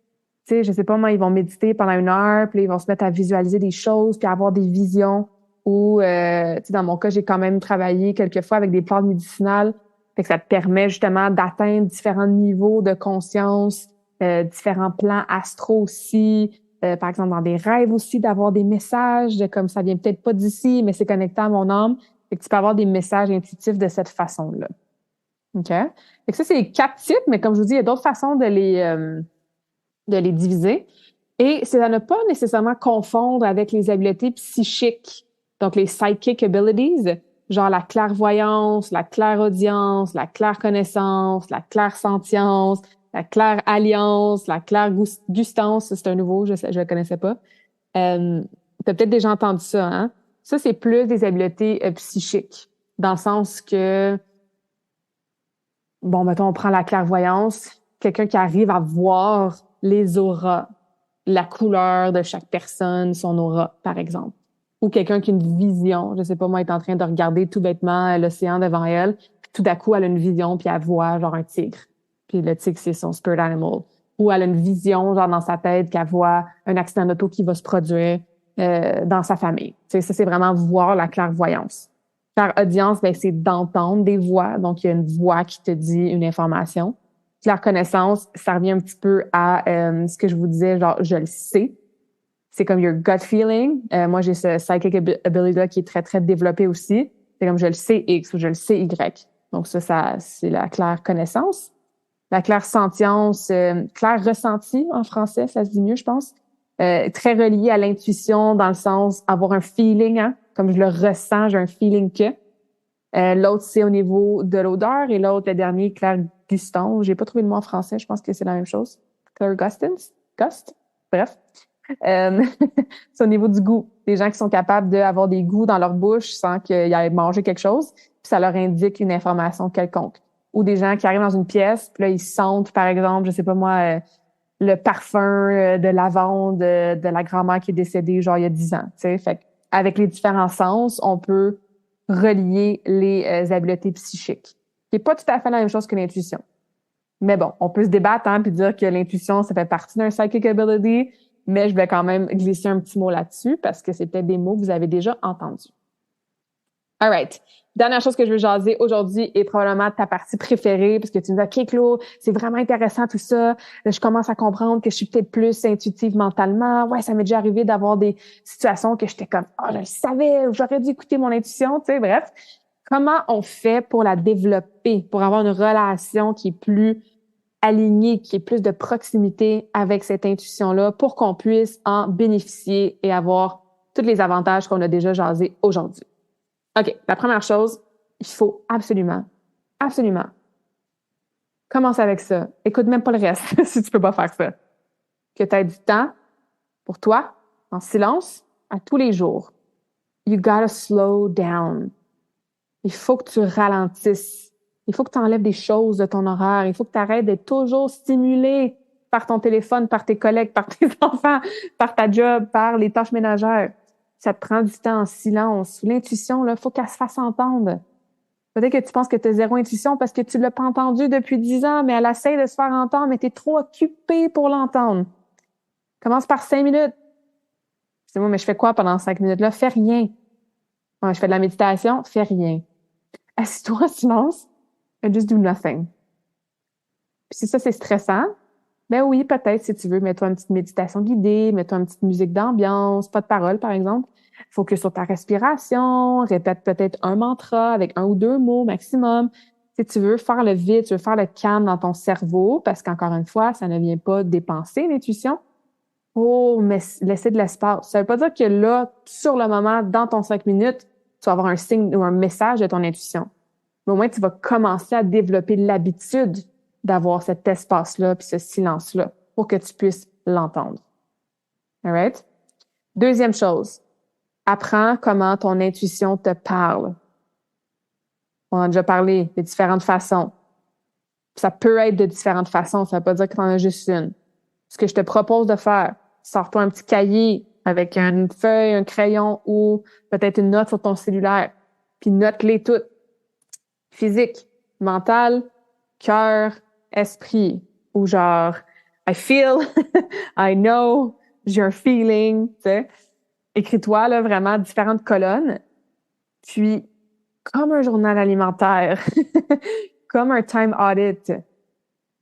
Tu sais, je sais pas, moi, ils vont méditer pendant 1 heure, puis là, ils vont se mettre à visualiser des choses, puis avoir des visions. Ou, tu sais, dans mon cas, j'ai quand même travaillé quelques fois avec des plantes médicinales. Fait que ça te permet justement d'atteindre différents niveaux de conscience, différents plans astraux aussi. Par exemple, dans des rêves aussi, d'avoir des messages, de comme ça vient peut-être pas d'ici, mais c'est connecté à mon âme. Fait que tu peux avoir des messages intuitifs de cette façon-là. OK? Fait que ça, c'est les 4 types, mais comme je vous dis, il y a d'autres façons de les diviser. Et c'est à ne pas nécessairement confondre avec les habiletés psychiques, donc les psychic abilities, genre la clairvoyance, la clairaudience, la clairconnaissance, la clairsentience, la clairalliance, la clairgustance, c'est un nouveau, je le connaissais pas. T'as peut-être déjà entendu ça, hein? Ça, c'est plus des habiletés psychiques, dans le sens que, bon, mettons, on prend la clairvoyance, quelqu'un qui arrive à voir les auras, la couleur de chaque personne, son aura, par exemple. Ou quelqu'un qui a une vision, je sais pas, moi, est en train de regarder tout bêtement l'océan devant elle, puis tout d'un coup, elle a une vision, puis elle voit genre un tigre. Puis le tigre, c'est son spirit animal. Ou elle a une vision, genre dans sa tête, qu'elle voit un accident d'auto qui va se produire dans sa famille. Tu sais, ça, c'est vraiment voir la clairvoyance. Clairaudience, ben, c'est d'entendre des voix. Donc, il y a une voix qui te dit une information. Clairconnaissance, ça revient un petit peu à ce que je vous disais, genre, je le sais. C'est comme your gut feeling. Moi, j'ai ce psychic ability-là qui est très, très développé aussi. C'est comme je le sais X ou je le sais Y. Donc, ça c'est la claire connaissance. La claire sentience, clair ressenti en français, ça se dit mieux, je pense. Très relié à l'intuition dans le sens avoir un feeling, hein, comme je le ressens, j'ai un feeling que. L'autre, c'est au niveau de l'odeur et l'autre, le dernier, clair guston. J'ai pas trouvé le mot en français, je pense que c'est la même chose. Clair gustance? Gust? Bref. Euh, c'est au niveau du goût. Des gens qui sont capables d'avoir des goûts dans leur bouche sans qu'ils aient mangé quelque chose, puis ça leur indique une information quelconque. Ou des gens qui arrivent dans une pièce, puis là, ils sentent, par exemple, je sais pas moi, le parfum de lavande de la grand-mère qui est décédée, genre, il y a 10 ans, tu sais. Fait avec les différents sens, on peut relier les habiletés psychiques. C'est pas tout à fait la même chose que l'intuition. Mais bon, on peut se débattre, hein, puis dire que l'intuition, ça fait partie d'un psychic ability, mais je vais quand même glisser un petit mot là-dessus parce que c'est peut-être des mots que vous avez déjà entendus. All right. Dernière chose que je veux jaser aujourd'hui est probablement ta partie préférée parce que tu me dis, OK, Claude, c'est vraiment intéressant tout ça. Je commence à comprendre que je suis peut-être plus intuitive mentalement. Ouais, ça m'est déjà arrivé d'avoir des situations que j'étais comme, oh, je le savais, j'aurais dû écouter mon intuition, tu sais, bref. Comment on fait pour la développer, pour avoir une relation qui est plus alignée, qui est plus de proximité avec cette intuition-là pour qu'on puisse en bénéficier et avoir tous les avantages qu'on a déjà jasés aujourd'hui? OK, la première chose, il faut absolument, absolument commencer avec ça. Écoute même pas le reste si tu peux pas faire ça. Que tu aies du temps pour toi, en silence, à tous les jours. You gotta slow down. Il faut que tu ralentisses. Il faut que tu enlèves des choses de ton horaire. Il faut que tu arrêtes d'être toujours stimulé par ton téléphone, par tes collègues, par tes enfants, par ta job, par les tâches ménagères. Ça te prend du temps en silence. L'intuition, là, faut qu'elle se fasse entendre. Peut-être que tu penses que tu as zéro intuition parce que tu l'as pas entendue depuis 10 ans, mais elle essaie de se faire entendre, mais tu es trop occupé pour l'entendre. Commence par 5 minutes. C'est moi, mais je fais quoi pendant 5 minutes là? Fais rien. Ouais, je fais de la méditation, fais rien. Assis-toi en silence and just do nothing. Puis si ça, c'est stressant, Ben oui, peut-être, si tu veux, mets-toi une petite méditation guidée, mets-toi une petite musique d'ambiance, pas de parole, par exemple. Focus sur ta respiration, répète peut-être un mantra avec un ou deux mots maximum. Si tu veux faire le vide, tu veux faire le calme dans ton cerveau, parce qu'encore une fois, ça ne vient pas dépenser l'intuition, pour laisser de l'espace. Ça veut pas dire que là, sur le moment, dans ton 5 minutes, tu vas avoir un signe ou un message de ton intuition. Mais au moins, tu vas commencer à développer l'habitude d'avoir cet espace-là puis ce silence-là pour que tu puisses l'entendre. All right? Deuxième chose, apprends comment ton intuition te parle. On a déjà parlé de différentes façons. Ça peut être de différentes façons, ça ne veut pas dire que tu en as juste une. Ce que je te propose de faire, sors-toi un petit cahier avec une feuille, un crayon ou peut-être une note sur ton cellulaire, puis note-les toutes. Physique, mental, cœur, esprit, ou genre I feel, I know, j'ai un feeling, tu sais. Écris-toi là vraiment différentes colonnes, puis comme un journal alimentaire, comme un time audit,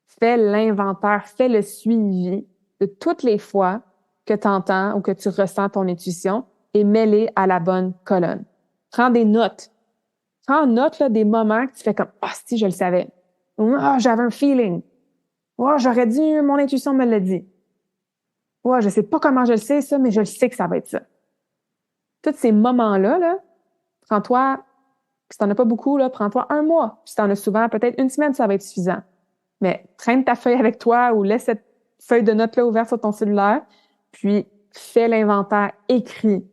fais l'inventaire, fais le suivi de toutes les fois que tu entends ou que tu ressens ton intuition et mets-les à la bonne colonne. Prends des notes. Prends note là, des moments que tu fais comme « Ah, si, je le savais. » Ou « Ah, j'avais un feeling. » Ou « Ah, j'aurais dit, mon intuition me l'a dit. » Ou « Ah, je sais pas comment je le sais, ça, mais je le sais que ça va être ça. » Tous ces moments-là, là, prends-toi, si t'en as pas beaucoup, là, prends-toi un mois. Si t'en as souvent, peut-être une semaine, ça va être suffisant. Mais traîne ta feuille avec toi ou laisse cette feuille de notes-là ouverte sur ton cellulaire, puis fais l'inventaire, écris.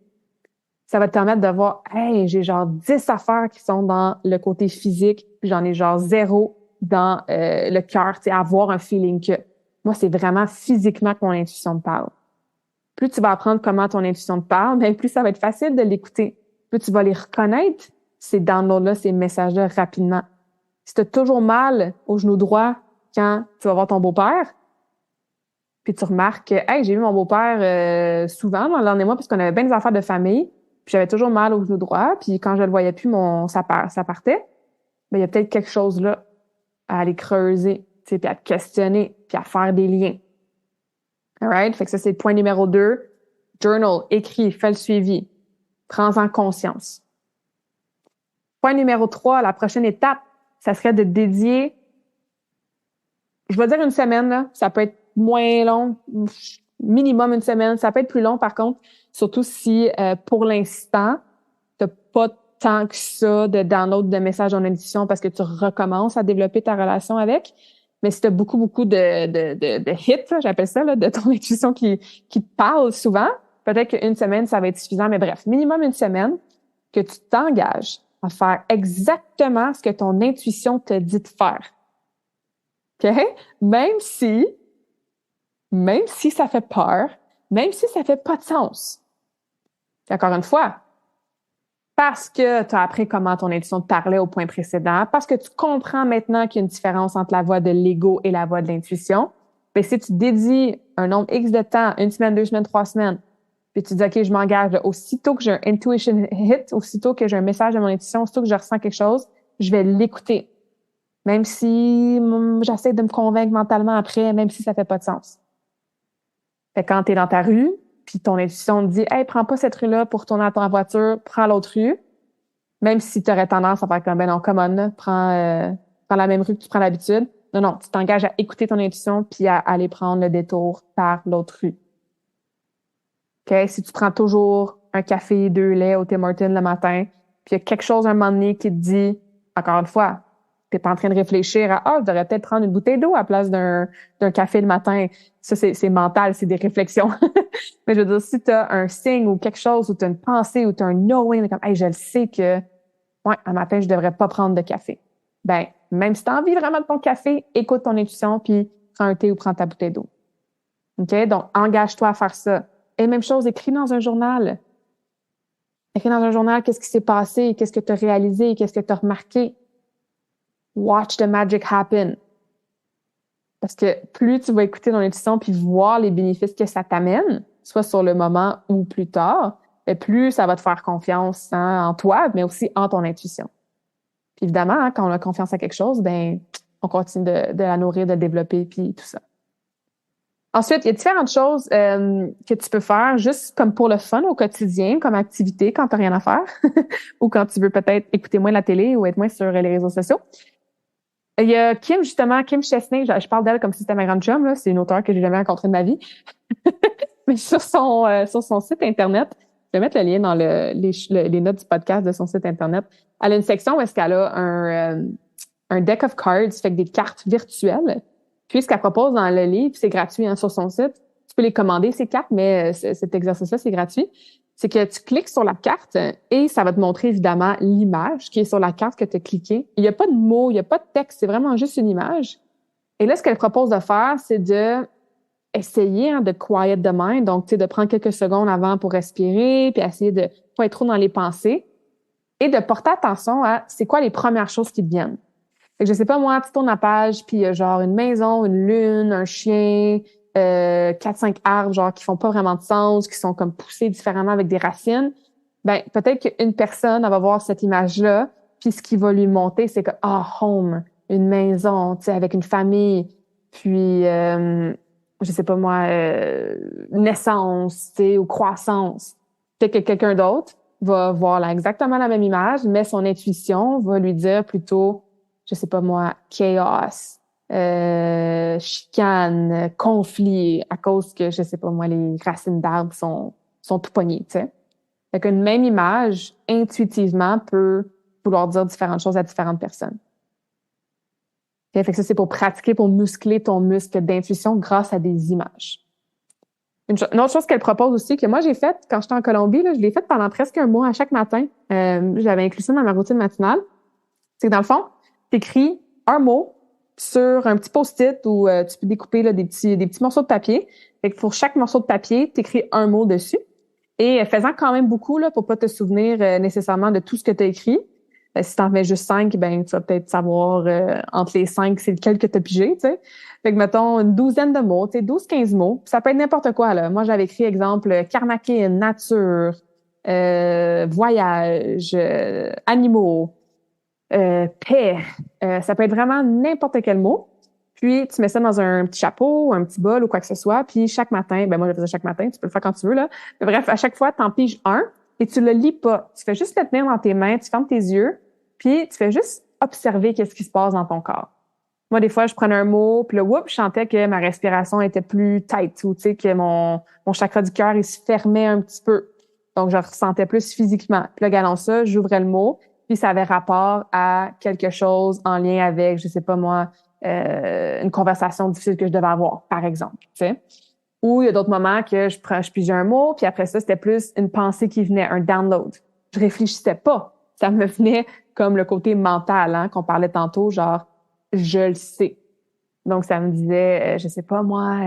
Ça va te permettre de voir, hey, j'ai genre 10 affaires qui sont dans le côté physique, puis j'en ai genre 0 dans le cœur, tu sais, avoir un feeling que moi, c'est vraiment physiquement que mon intuition me parle. Plus tu vas apprendre comment ton intuition te parle, bien, plus ça va être facile de l'écouter. Plus tu vas les reconnaître, ces downloads-là, ces messages-là rapidement. Si tu as toujours mal au genou droit quand tu vas voir ton beau-père, puis tu remarques que, hey, j'ai vu mon beau-père souvent dans le dernier mois parce qu'on avait bien des affaires de famille, puis j'avais toujours mal au genou droit, puis quand je le voyais plus, ça partait. Ben, il y a peut-être quelque chose là à aller creuser, tu sais, puis à te questionner, puis à faire des liens. Alright? Fait que ça, c'est le point numéro 2. Journal, écris, fais le suivi. Prends-en conscience. Point numéro 3, la prochaine étape, ça serait de dédier, je vais dire une semaine, là, ça peut être moins long, minimum une semaine, ça peut être plus long par contre, surtout si pour l'instant, t'as pas tant que ça de download de messages en édition parce que tu recommences à développer ta relation avec. Mais si tu as beaucoup de hits, là, j'appelle ça, là, de ton intuition qui te parle souvent, peut-être qu'une semaine, ça va être suffisant. Mais bref, minimum une semaine que tu t'engages à faire exactement ce que ton intuition te dit de faire. OK? Même si ça fait peur, même si ça fait pas de sens. Et encore une fois, parce que tu as appris comment ton intuition te parlait au point précédent, parce que tu comprends maintenant qu'il y a une différence entre la voix de l'ego et la voix de l'intuition, bien, si tu dédies un nombre X de temps, une semaine, 2 semaines, 3 semaines, puis tu dis, OK, je m'engage, là, aussitôt que j'ai un intuition hit, aussitôt que j'ai un message de mon intuition, aussitôt que je ressens quelque chose, je vais l'écouter. Même si j'essaie de me convaincre mentalement après, même si ça fait pas de sens. Fait que quand t'es dans ta rue, puis ton intuition te dit, hey, prends pas cette rue-là pour tourner à ta voiture, prends l'autre rue. Même si tu aurais tendance à faire comme, ben non, come on, là, prends la même rue que tu prends l'habitude. Non, non, tu t'engages à écouter ton intuition puis à aller prendre le détour par l'autre rue. OK? Si tu prends toujours un café, 2 laits au Tim Hortons le matin, puis il y a quelque chose à un moment donné qui te dit, encore une fois, t'es pas en train de réfléchir à, je devrais peut-être prendre une bouteille d'eau à la place d'un café le matin. Ça, c'est mental, c'est des réflexions. Mais je veux dire, si tu as un signe ou quelque chose, ou tu as une pensée, ou tu as un knowing, comme, hey, je le sais que, ouais, un matin, je devrais pas prendre de café. Ben, même si tu as envie vraiment de ton café, écoute ton intuition, puis prends un thé ou prends ta bouteille d'eau. OK? Donc, engage-toi à faire ça. Et même chose, écris dans un journal. Écris dans un journal qu'est-ce qui s'est passé, qu'est-ce que tu as réalisé, qu'est-ce que tu as remarqué. Watch the magic happen. Parce que plus tu vas écouter ton intuition puis voir les bénéfices que ça t'amène, soit sur le moment ou plus tard, et plus ça va te faire confiance en toi, mais aussi en ton intuition. Puis évidemment, hein, quand on a confiance à quelque chose, ben on continue de la nourrir, de le développer, puis tout ça. Ensuite, il y a différentes choses que tu peux faire juste comme pour le fun au quotidien, comme activité quand tu n'as rien à faire ou quand tu veux peut-être écouter moins la télé ou être moins sur les réseaux sociaux. Il y a Kim, justement, Kim Chesney, je parle d'elle comme si c'était ma grande chum, là. C'est une auteure que j'ai jamais rencontrée de ma vie. Mais sur son site Internet, je vais mettre le lien dans les notes du podcast de son site Internet. Elle a une section où est-ce qu'elle a un deck of cards, fait que des cartes virtuelles. Puis, ce qu'elle propose dans le livre, c'est gratuit hein, sur son site. Tu peux les commander, ces cartes, mais cet exercice-là, c'est gratuit. C'est que tu cliques sur la carte et ça va te montrer évidemment l'image qui est sur la carte que tu as cliquée. Il n'y a pas de mots, il n'y a pas de texte, c'est vraiment juste une image. Et là, ce qu'elle propose de faire, c'est de essayer hein, de quiet the mind, donc tu sais, de prendre quelques secondes avant pour respirer, puis essayer de pas être trop dans les pensées et de porter attention à c'est quoi les premières choses qui te viennent. Fait que je sais pas moi, tu tournes la page, puis il y a genre une maison, une lune, un chien, 4-5 arbres genre qui font pas vraiment de sens, qui sont comme poussés différemment avec des racines. Ben peut-être qu'une personne elle va voir cette image-là, puis ce qui va lui monter, c'est que home, une maison, tu sais, avec une famille, puis je sais pas moi, naissance, tu sais, ou croissance. Peut-être que quelqu'un d'autre va voir là, exactement la même image, mais son intuition va lui dire plutôt, je sais pas moi, chaos, chicane, conflit, à cause que, je sais pas moi, les racines d'arbres sont tout poignées, tu sais. Fait qu'une même image, intuitivement, peut vouloir dire différentes choses à différentes personnes. Fait que ça, c'est pour pratiquer, pour muscler ton muscle d'intuition grâce à des images. Une autre chose qu'elle propose aussi, que moi j'ai faite quand j'étais en Colombie, là, je l'ai faite pendant presque un mois à chaque matin. J'avais inclus ça dans ma routine matinale. C'est que dans le fond, tu écris un mot sur un petit post-it ou tu peux découper là, des petits morceaux de papier. Fait que pour chaque morceau de papier, tu écris un mot dessus. Et faisant quand même beaucoup là, pour pas te souvenir nécessairement de tout ce que tu as écrit. Si t'en mets juste 5, ben tu vas peut-être savoir entre les 5, c'est lequel que tu as pigé, tu sais. Fait que mettons une douzaine de mots, tu sais, 12-15 mots. Ça peut être n'importe quoi, là. Moi, j'avais écrit, exemple, karmakin, nature, voyage, animaux, paix. Ça peut être vraiment n'importe quel mot. Puis, tu mets ça dans un petit chapeau, un petit bol ou quoi que ce soit. Puis, chaque matin, ben moi, je le faisais chaque matin. Tu peux le faire quand tu veux, là. Mais bref, à chaque fois, tu en piges un et tu le lis pas. Tu fais juste le tenir dans tes mains, tu fermes tes yeux, puis tu fais juste observer qu'est-ce qui se passe dans ton corps. Moi, des fois, je prenais un mot, puis là, je sentais que ma respiration était plus tight ou, tu sais, que mon chakra du cœur, il se fermait un petit peu. Donc, je ressentais plus physiquement. Puis là, galant ça, j'ouvrais le mot, puis ça avait rapport à quelque chose en lien avec, je sais pas moi, une conversation difficile que je devais avoir, par exemple, tu sais. Ou il y a d'autres moments que je pigeais un mot, puis après ça, c'était plus une pensée qui venait, un download. Je réfléchissais pas. Ça me venait comme le côté mental, hein, qu'on parlait tantôt, genre, je le sais. Donc, ça me disait, je sais pas moi,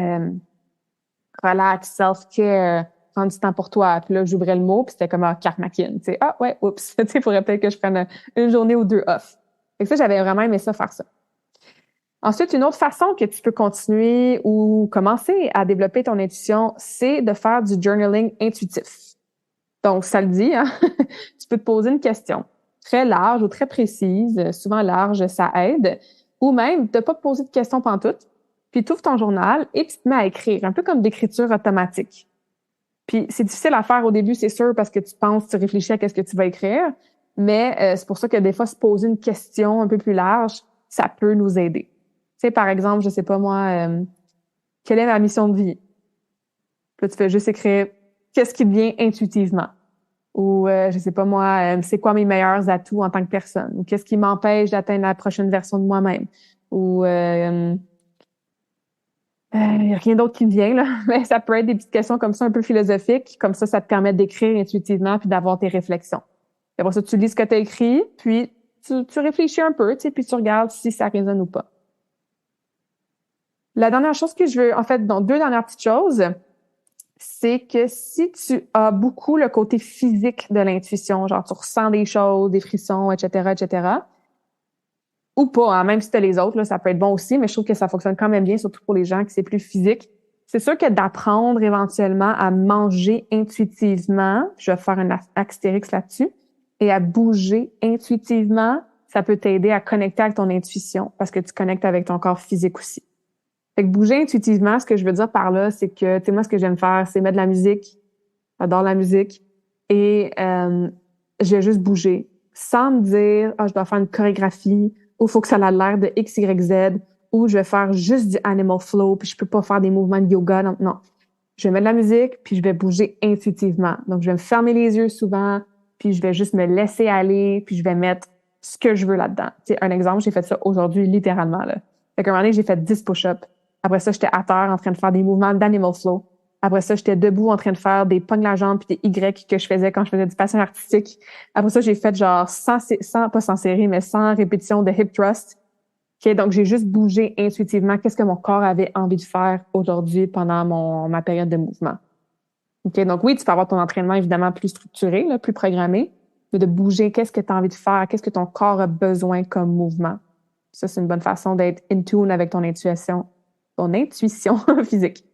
relax, self-care, prends du temps pour toi. Puis là, j'ouvrais le mot, puis c'était comme un karmakin, tu sais. Ah ouais, oups, tu sais, il faudrait peut-être que je prenne une journée ou deux off. Fait que ça, j'avais vraiment aimé ça, faire ça. Ensuite, une autre façon que tu peux continuer ou commencer à développer ton intuition, c'est de faire du journaling intuitif. Donc, ça le dit, hein? Tu peux te poser une question très large ou très précise. Souvent large, ça aide. Ou même de pas te poser de questions pantoute. Puis tu ouvres ton journal et tu te mets à écrire, un peu comme d'écriture automatique. Puis c'est difficile à faire au début, c'est sûr, parce que tu penses, tu réfléchis à qu'est-ce que tu vas écrire. Mais c'est pour ça que des fois, se poser une question un peu plus large, ça peut nous aider. Tu sais, par exemple, je sais pas moi, quelle est ma mission de vie? Puis là, tu fais juste écrire qu'est-ce qui te vient intuitivement. Ou, je sais pas moi, c'est quoi mes meilleurs atouts en tant que personne? Ou qu'est-ce qui m'empêche d'atteindre la prochaine version de moi-même? Ou, y a rien d'autre qui me vient, là. Mais ça peut être des petites questions comme ça, un peu philosophiques. Comme ça te permet d'écrire intuitivement puis d'avoir tes réflexions. Et après ça, tu lis ce que tu as écrit, puis tu réfléchis un peu, tu sais, puis tu regardes si ça résonne ou pas. La dernière chose que je veux, en fait, donc deux dernières petites choses, c'est que si tu as beaucoup le côté physique de l'intuition, genre tu ressens des choses, des frissons, etc., ou pas, hein, même si tu as les autres, là, ça peut être bon aussi, mais je trouve que ça fonctionne quand même bien, surtout pour les gens qui c'est plus physique. C'est sûr que d'apprendre éventuellement à manger intuitivement, je vais faire un astérix là-dessus, et à bouger intuitivement, ça peut t'aider à connecter avec ton intuition parce que tu connectes avec ton corps physique aussi. Fait que bouger intuitivement, ce que je veux dire par là, c'est que, tu sais, moi, ce que j'aime faire, c'est mettre de la musique. J'adore la musique. Et je vais juste bouger sans me dire, ah, je dois faire une chorégraphie ou il faut que ça ait l'air de X, Y, Z ou je vais faire juste du animal flow puis je peux pas faire des mouvements de yoga. Non, non. Je vais mettre de la musique puis je vais bouger intuitivement. Donc, je vais me fermer les yeux souvent puis je vais juste me laisser aller puis je vais mettre ce que je veux là-dedans. Tu sais, un exemple, j'ai fait ça aujourd'hui littéralement, là. Fait qu'à un moment donné, j'ai fait 10 push-ups. Après ça, j'étais à terre en train de faire des mouvements d'animal flow. Après ça, j'étais debout en train de faire des pognes la jambe puis des Y que je faisais quand je faisais du patin artistique. Après ça, j'ai fait genre 100, pas 100 séries, mais 100 répétitions de hip thrust. Okay, donc, j'ai juste bougé intuitivement qu'est-ce que mon corps avait envie de faire aujourd'hui pendant ma période de mouvement. Okay, donc oui, tu peux avoir ton entraînement évidemment plus structuré, là, plus programmé, mais de bouger qu'est-ce que tu as envie de faire, qu'est-ce que ton corps a besoin comme mouvement. Ça, c'est une bonne façon d'être in tune avec ton intuition physique.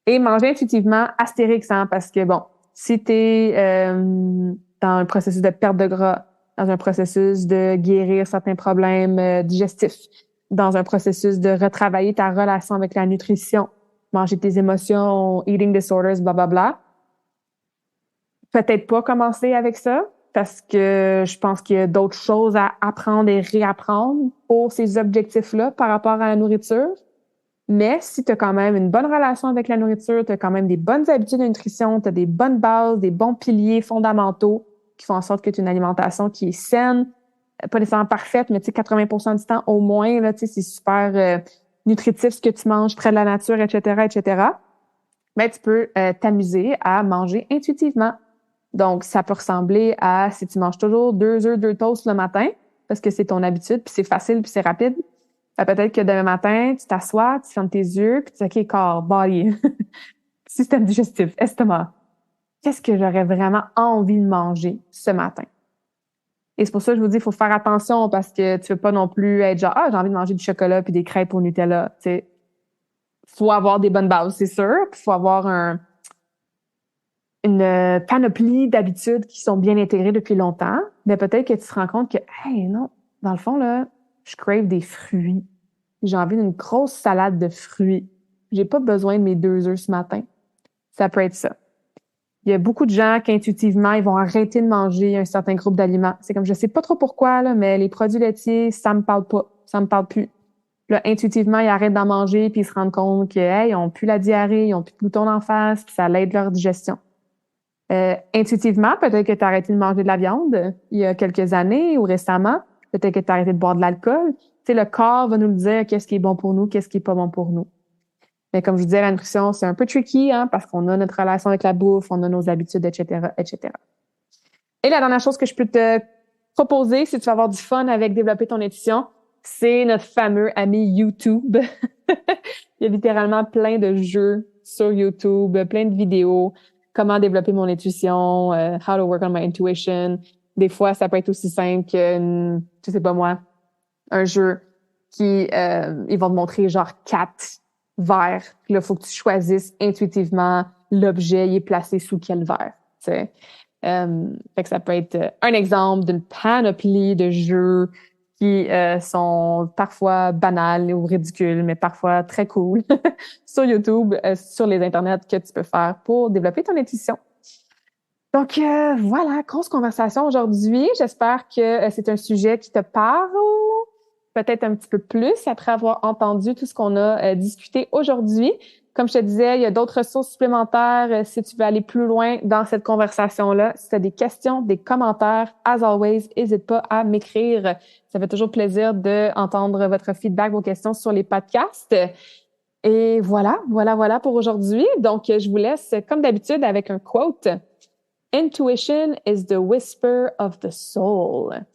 Et manger intuitivement, astérix, hein, parce que bon, si tu es dans un processus de perte de gras, dans un processus de guérir certains problèmes digestifs, dans un processus de retravailler ta relation avec la nutrition, manger tes émotions, eating disorders, blablabla, peut-être pas commencer avec ça, parce que je pense qu'il y a d'autres choses à apprendre et réapprendre pour ces objectifs-là par rapport à la nourriture. Mais si tu as quand même une bonne relation avec la nourriture, tu as quand même des bonnes habitudes de nutrition, tu as des bonnes bases, des bons piliers fondamentaux qui font en sorte que tu as une alimentation qui est saine, pas nécessairement parfaite, mais tu sais, 80% du temps au moins, là, tu sais, c'est super nutritif ce que tu manges près de la nature, etc., etc. Mais tu peux t'amuser à manger intuitivement. Donc, ça peut ressembler à si tu manges toujours 2 œufs, 2 toasts le matin, parce que c'est ton habitude, puis c'est facile, puis c'est rapide. Peut-être que demain matin, tu t'assois, tu fermes tes yeux, puis tu dis, OK, corps, body, système digestif, estomac. Qu'est-ce que j'aurais vraiment envie de manger ce matin? Et c'est pour ça que je vous dis, il faut faire attention parce que tu veux pas non plus être genre, ah, j'ai envie de manger du chocolat puis des crêpes au Nutella. Tu sais, faut avoir des bonnes bases, c'est sûr. Puis faut avoir une panoplie d'habitudes qui sont bien intégrées depuis longtemps. Mais peut-être que tu te rends compte que, hey, non, dans le fond, là, je crave des fruits. J'ai envie d'une grosse salade de fruits. J'ai pas besoin de mes 2 œufs ce matin. Ça peut être ça. Il y a beaucoup de gens qui, intuitivement, ils vont arrêter de manger un certain groupe d'aliments. C'est comme, je sais pas trop pourquoi, là, mais les produits laitiers, ça me parle pas. Ça me parle plus. Là, intuitivement, ils arrêtent d'en manger puis ils se rendent compte que, hey, ils ont plus la diarrhée, ils ont plus de boutons en face puis ça aide leur digestion. Intuitivement, peut-être que tu as arrêté de manger de la viande il y a quelques années ou récemment. Peut-être que tu as arrêté de boire de l'alcool. Tu sais, le corps va nous le dire qu'est-ce qui est bon pour nous, qu'est-ce qui est pas bon pour nous. Mais comme je vous disais, la nutrition, c'est un peu tricky, hein, parce qu'on a notre relation avec la bouffe, on a nos habitudes, etc., etc. Et la dernière chose que je peux te proposer, si tu veux avoir du fun avec développer ton intuition, c'est notre fameux ami YouTube. Il y a littéralement plein de jeux sur YouTube, plein de vidéos, comment développer mon intuition, how to work on my intuition. Des fois, ça peut être aussi simple que, je sais pas moi, un jeu qui, ils vont te montrer genre 4 verres. Puis là, il faut que tu choisisses intuitivement l'objet, il est placé sous quel verre. Tu sais. Fait que ça peut être un exemple d'une panoplie de jeux qui sont parfois banals ou ridicules, mais parfois très cool sur YouTube, sur les internets que tu peux faire pour développer ton intuition. Donc voilà, grosse conversation aujourd'hui. J'espère que c'est un sujet qui te parle peut-être un petit peu plus après avoir entendu tout ce qu'on a discuté aujourd'hui. Comme je te disais, il y a d'autres ressources supplémentaires si tu veux aller plus loin dans cette conversation-là. Si tu as des questions, des commentaires, as always, n'hésite pas à m'écrire. Ça fait toujours plaisir d'entendre votre feedback, vos questions sur les podcasts. Et voilà pour aujourd'hui. Donc, je vous laisse, comme d'habitude, avec un quote. Intuition is the whisper of the soul.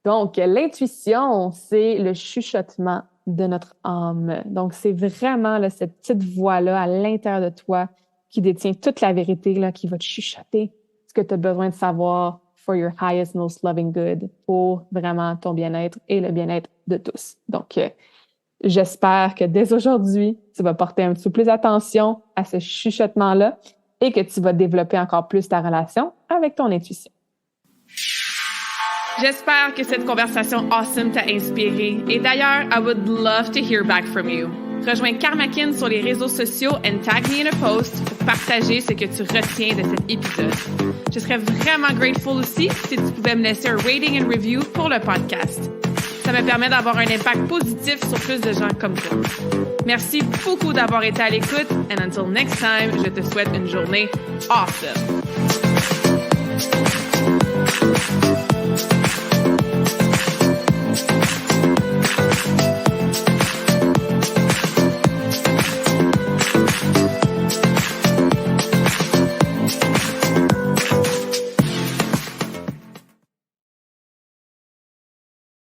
Donc, l'intuition, c'est le chuchotement de notre âme. Donc, c'est vraiment là, cette petite voix-là à l'intérieur de toi qui détient toute la vérité, là, qui va te chuchoter ce que tu as besoin de savoir for your highest, most loving good, pour vraiment ton bien-être et le bien-être de tous. Donc, j'espère que dès aujourd'hui, tu vas porter un petit peu plus attention à ce chuchotement-là et que tu vas développer encore plus ta relation avec ton intuition. J'espère que cette conversation awesome t'a inspiré. Et d'ailleurs, I would love to hear back from you. Rejoins Karmakin sur les réseaux sociaux and tag me in a post pour partager ce que tu retiens de cet épisode. Je serais vraiment grateful aussi si tu pouvais me laisser un rating and review pour le podcast. Ça me permet d'avoir un impact positif sur plus de gens comme toi. Merci beaucoup d'avoir été à l'écoute and until next time, je te souhaite une journée awesome.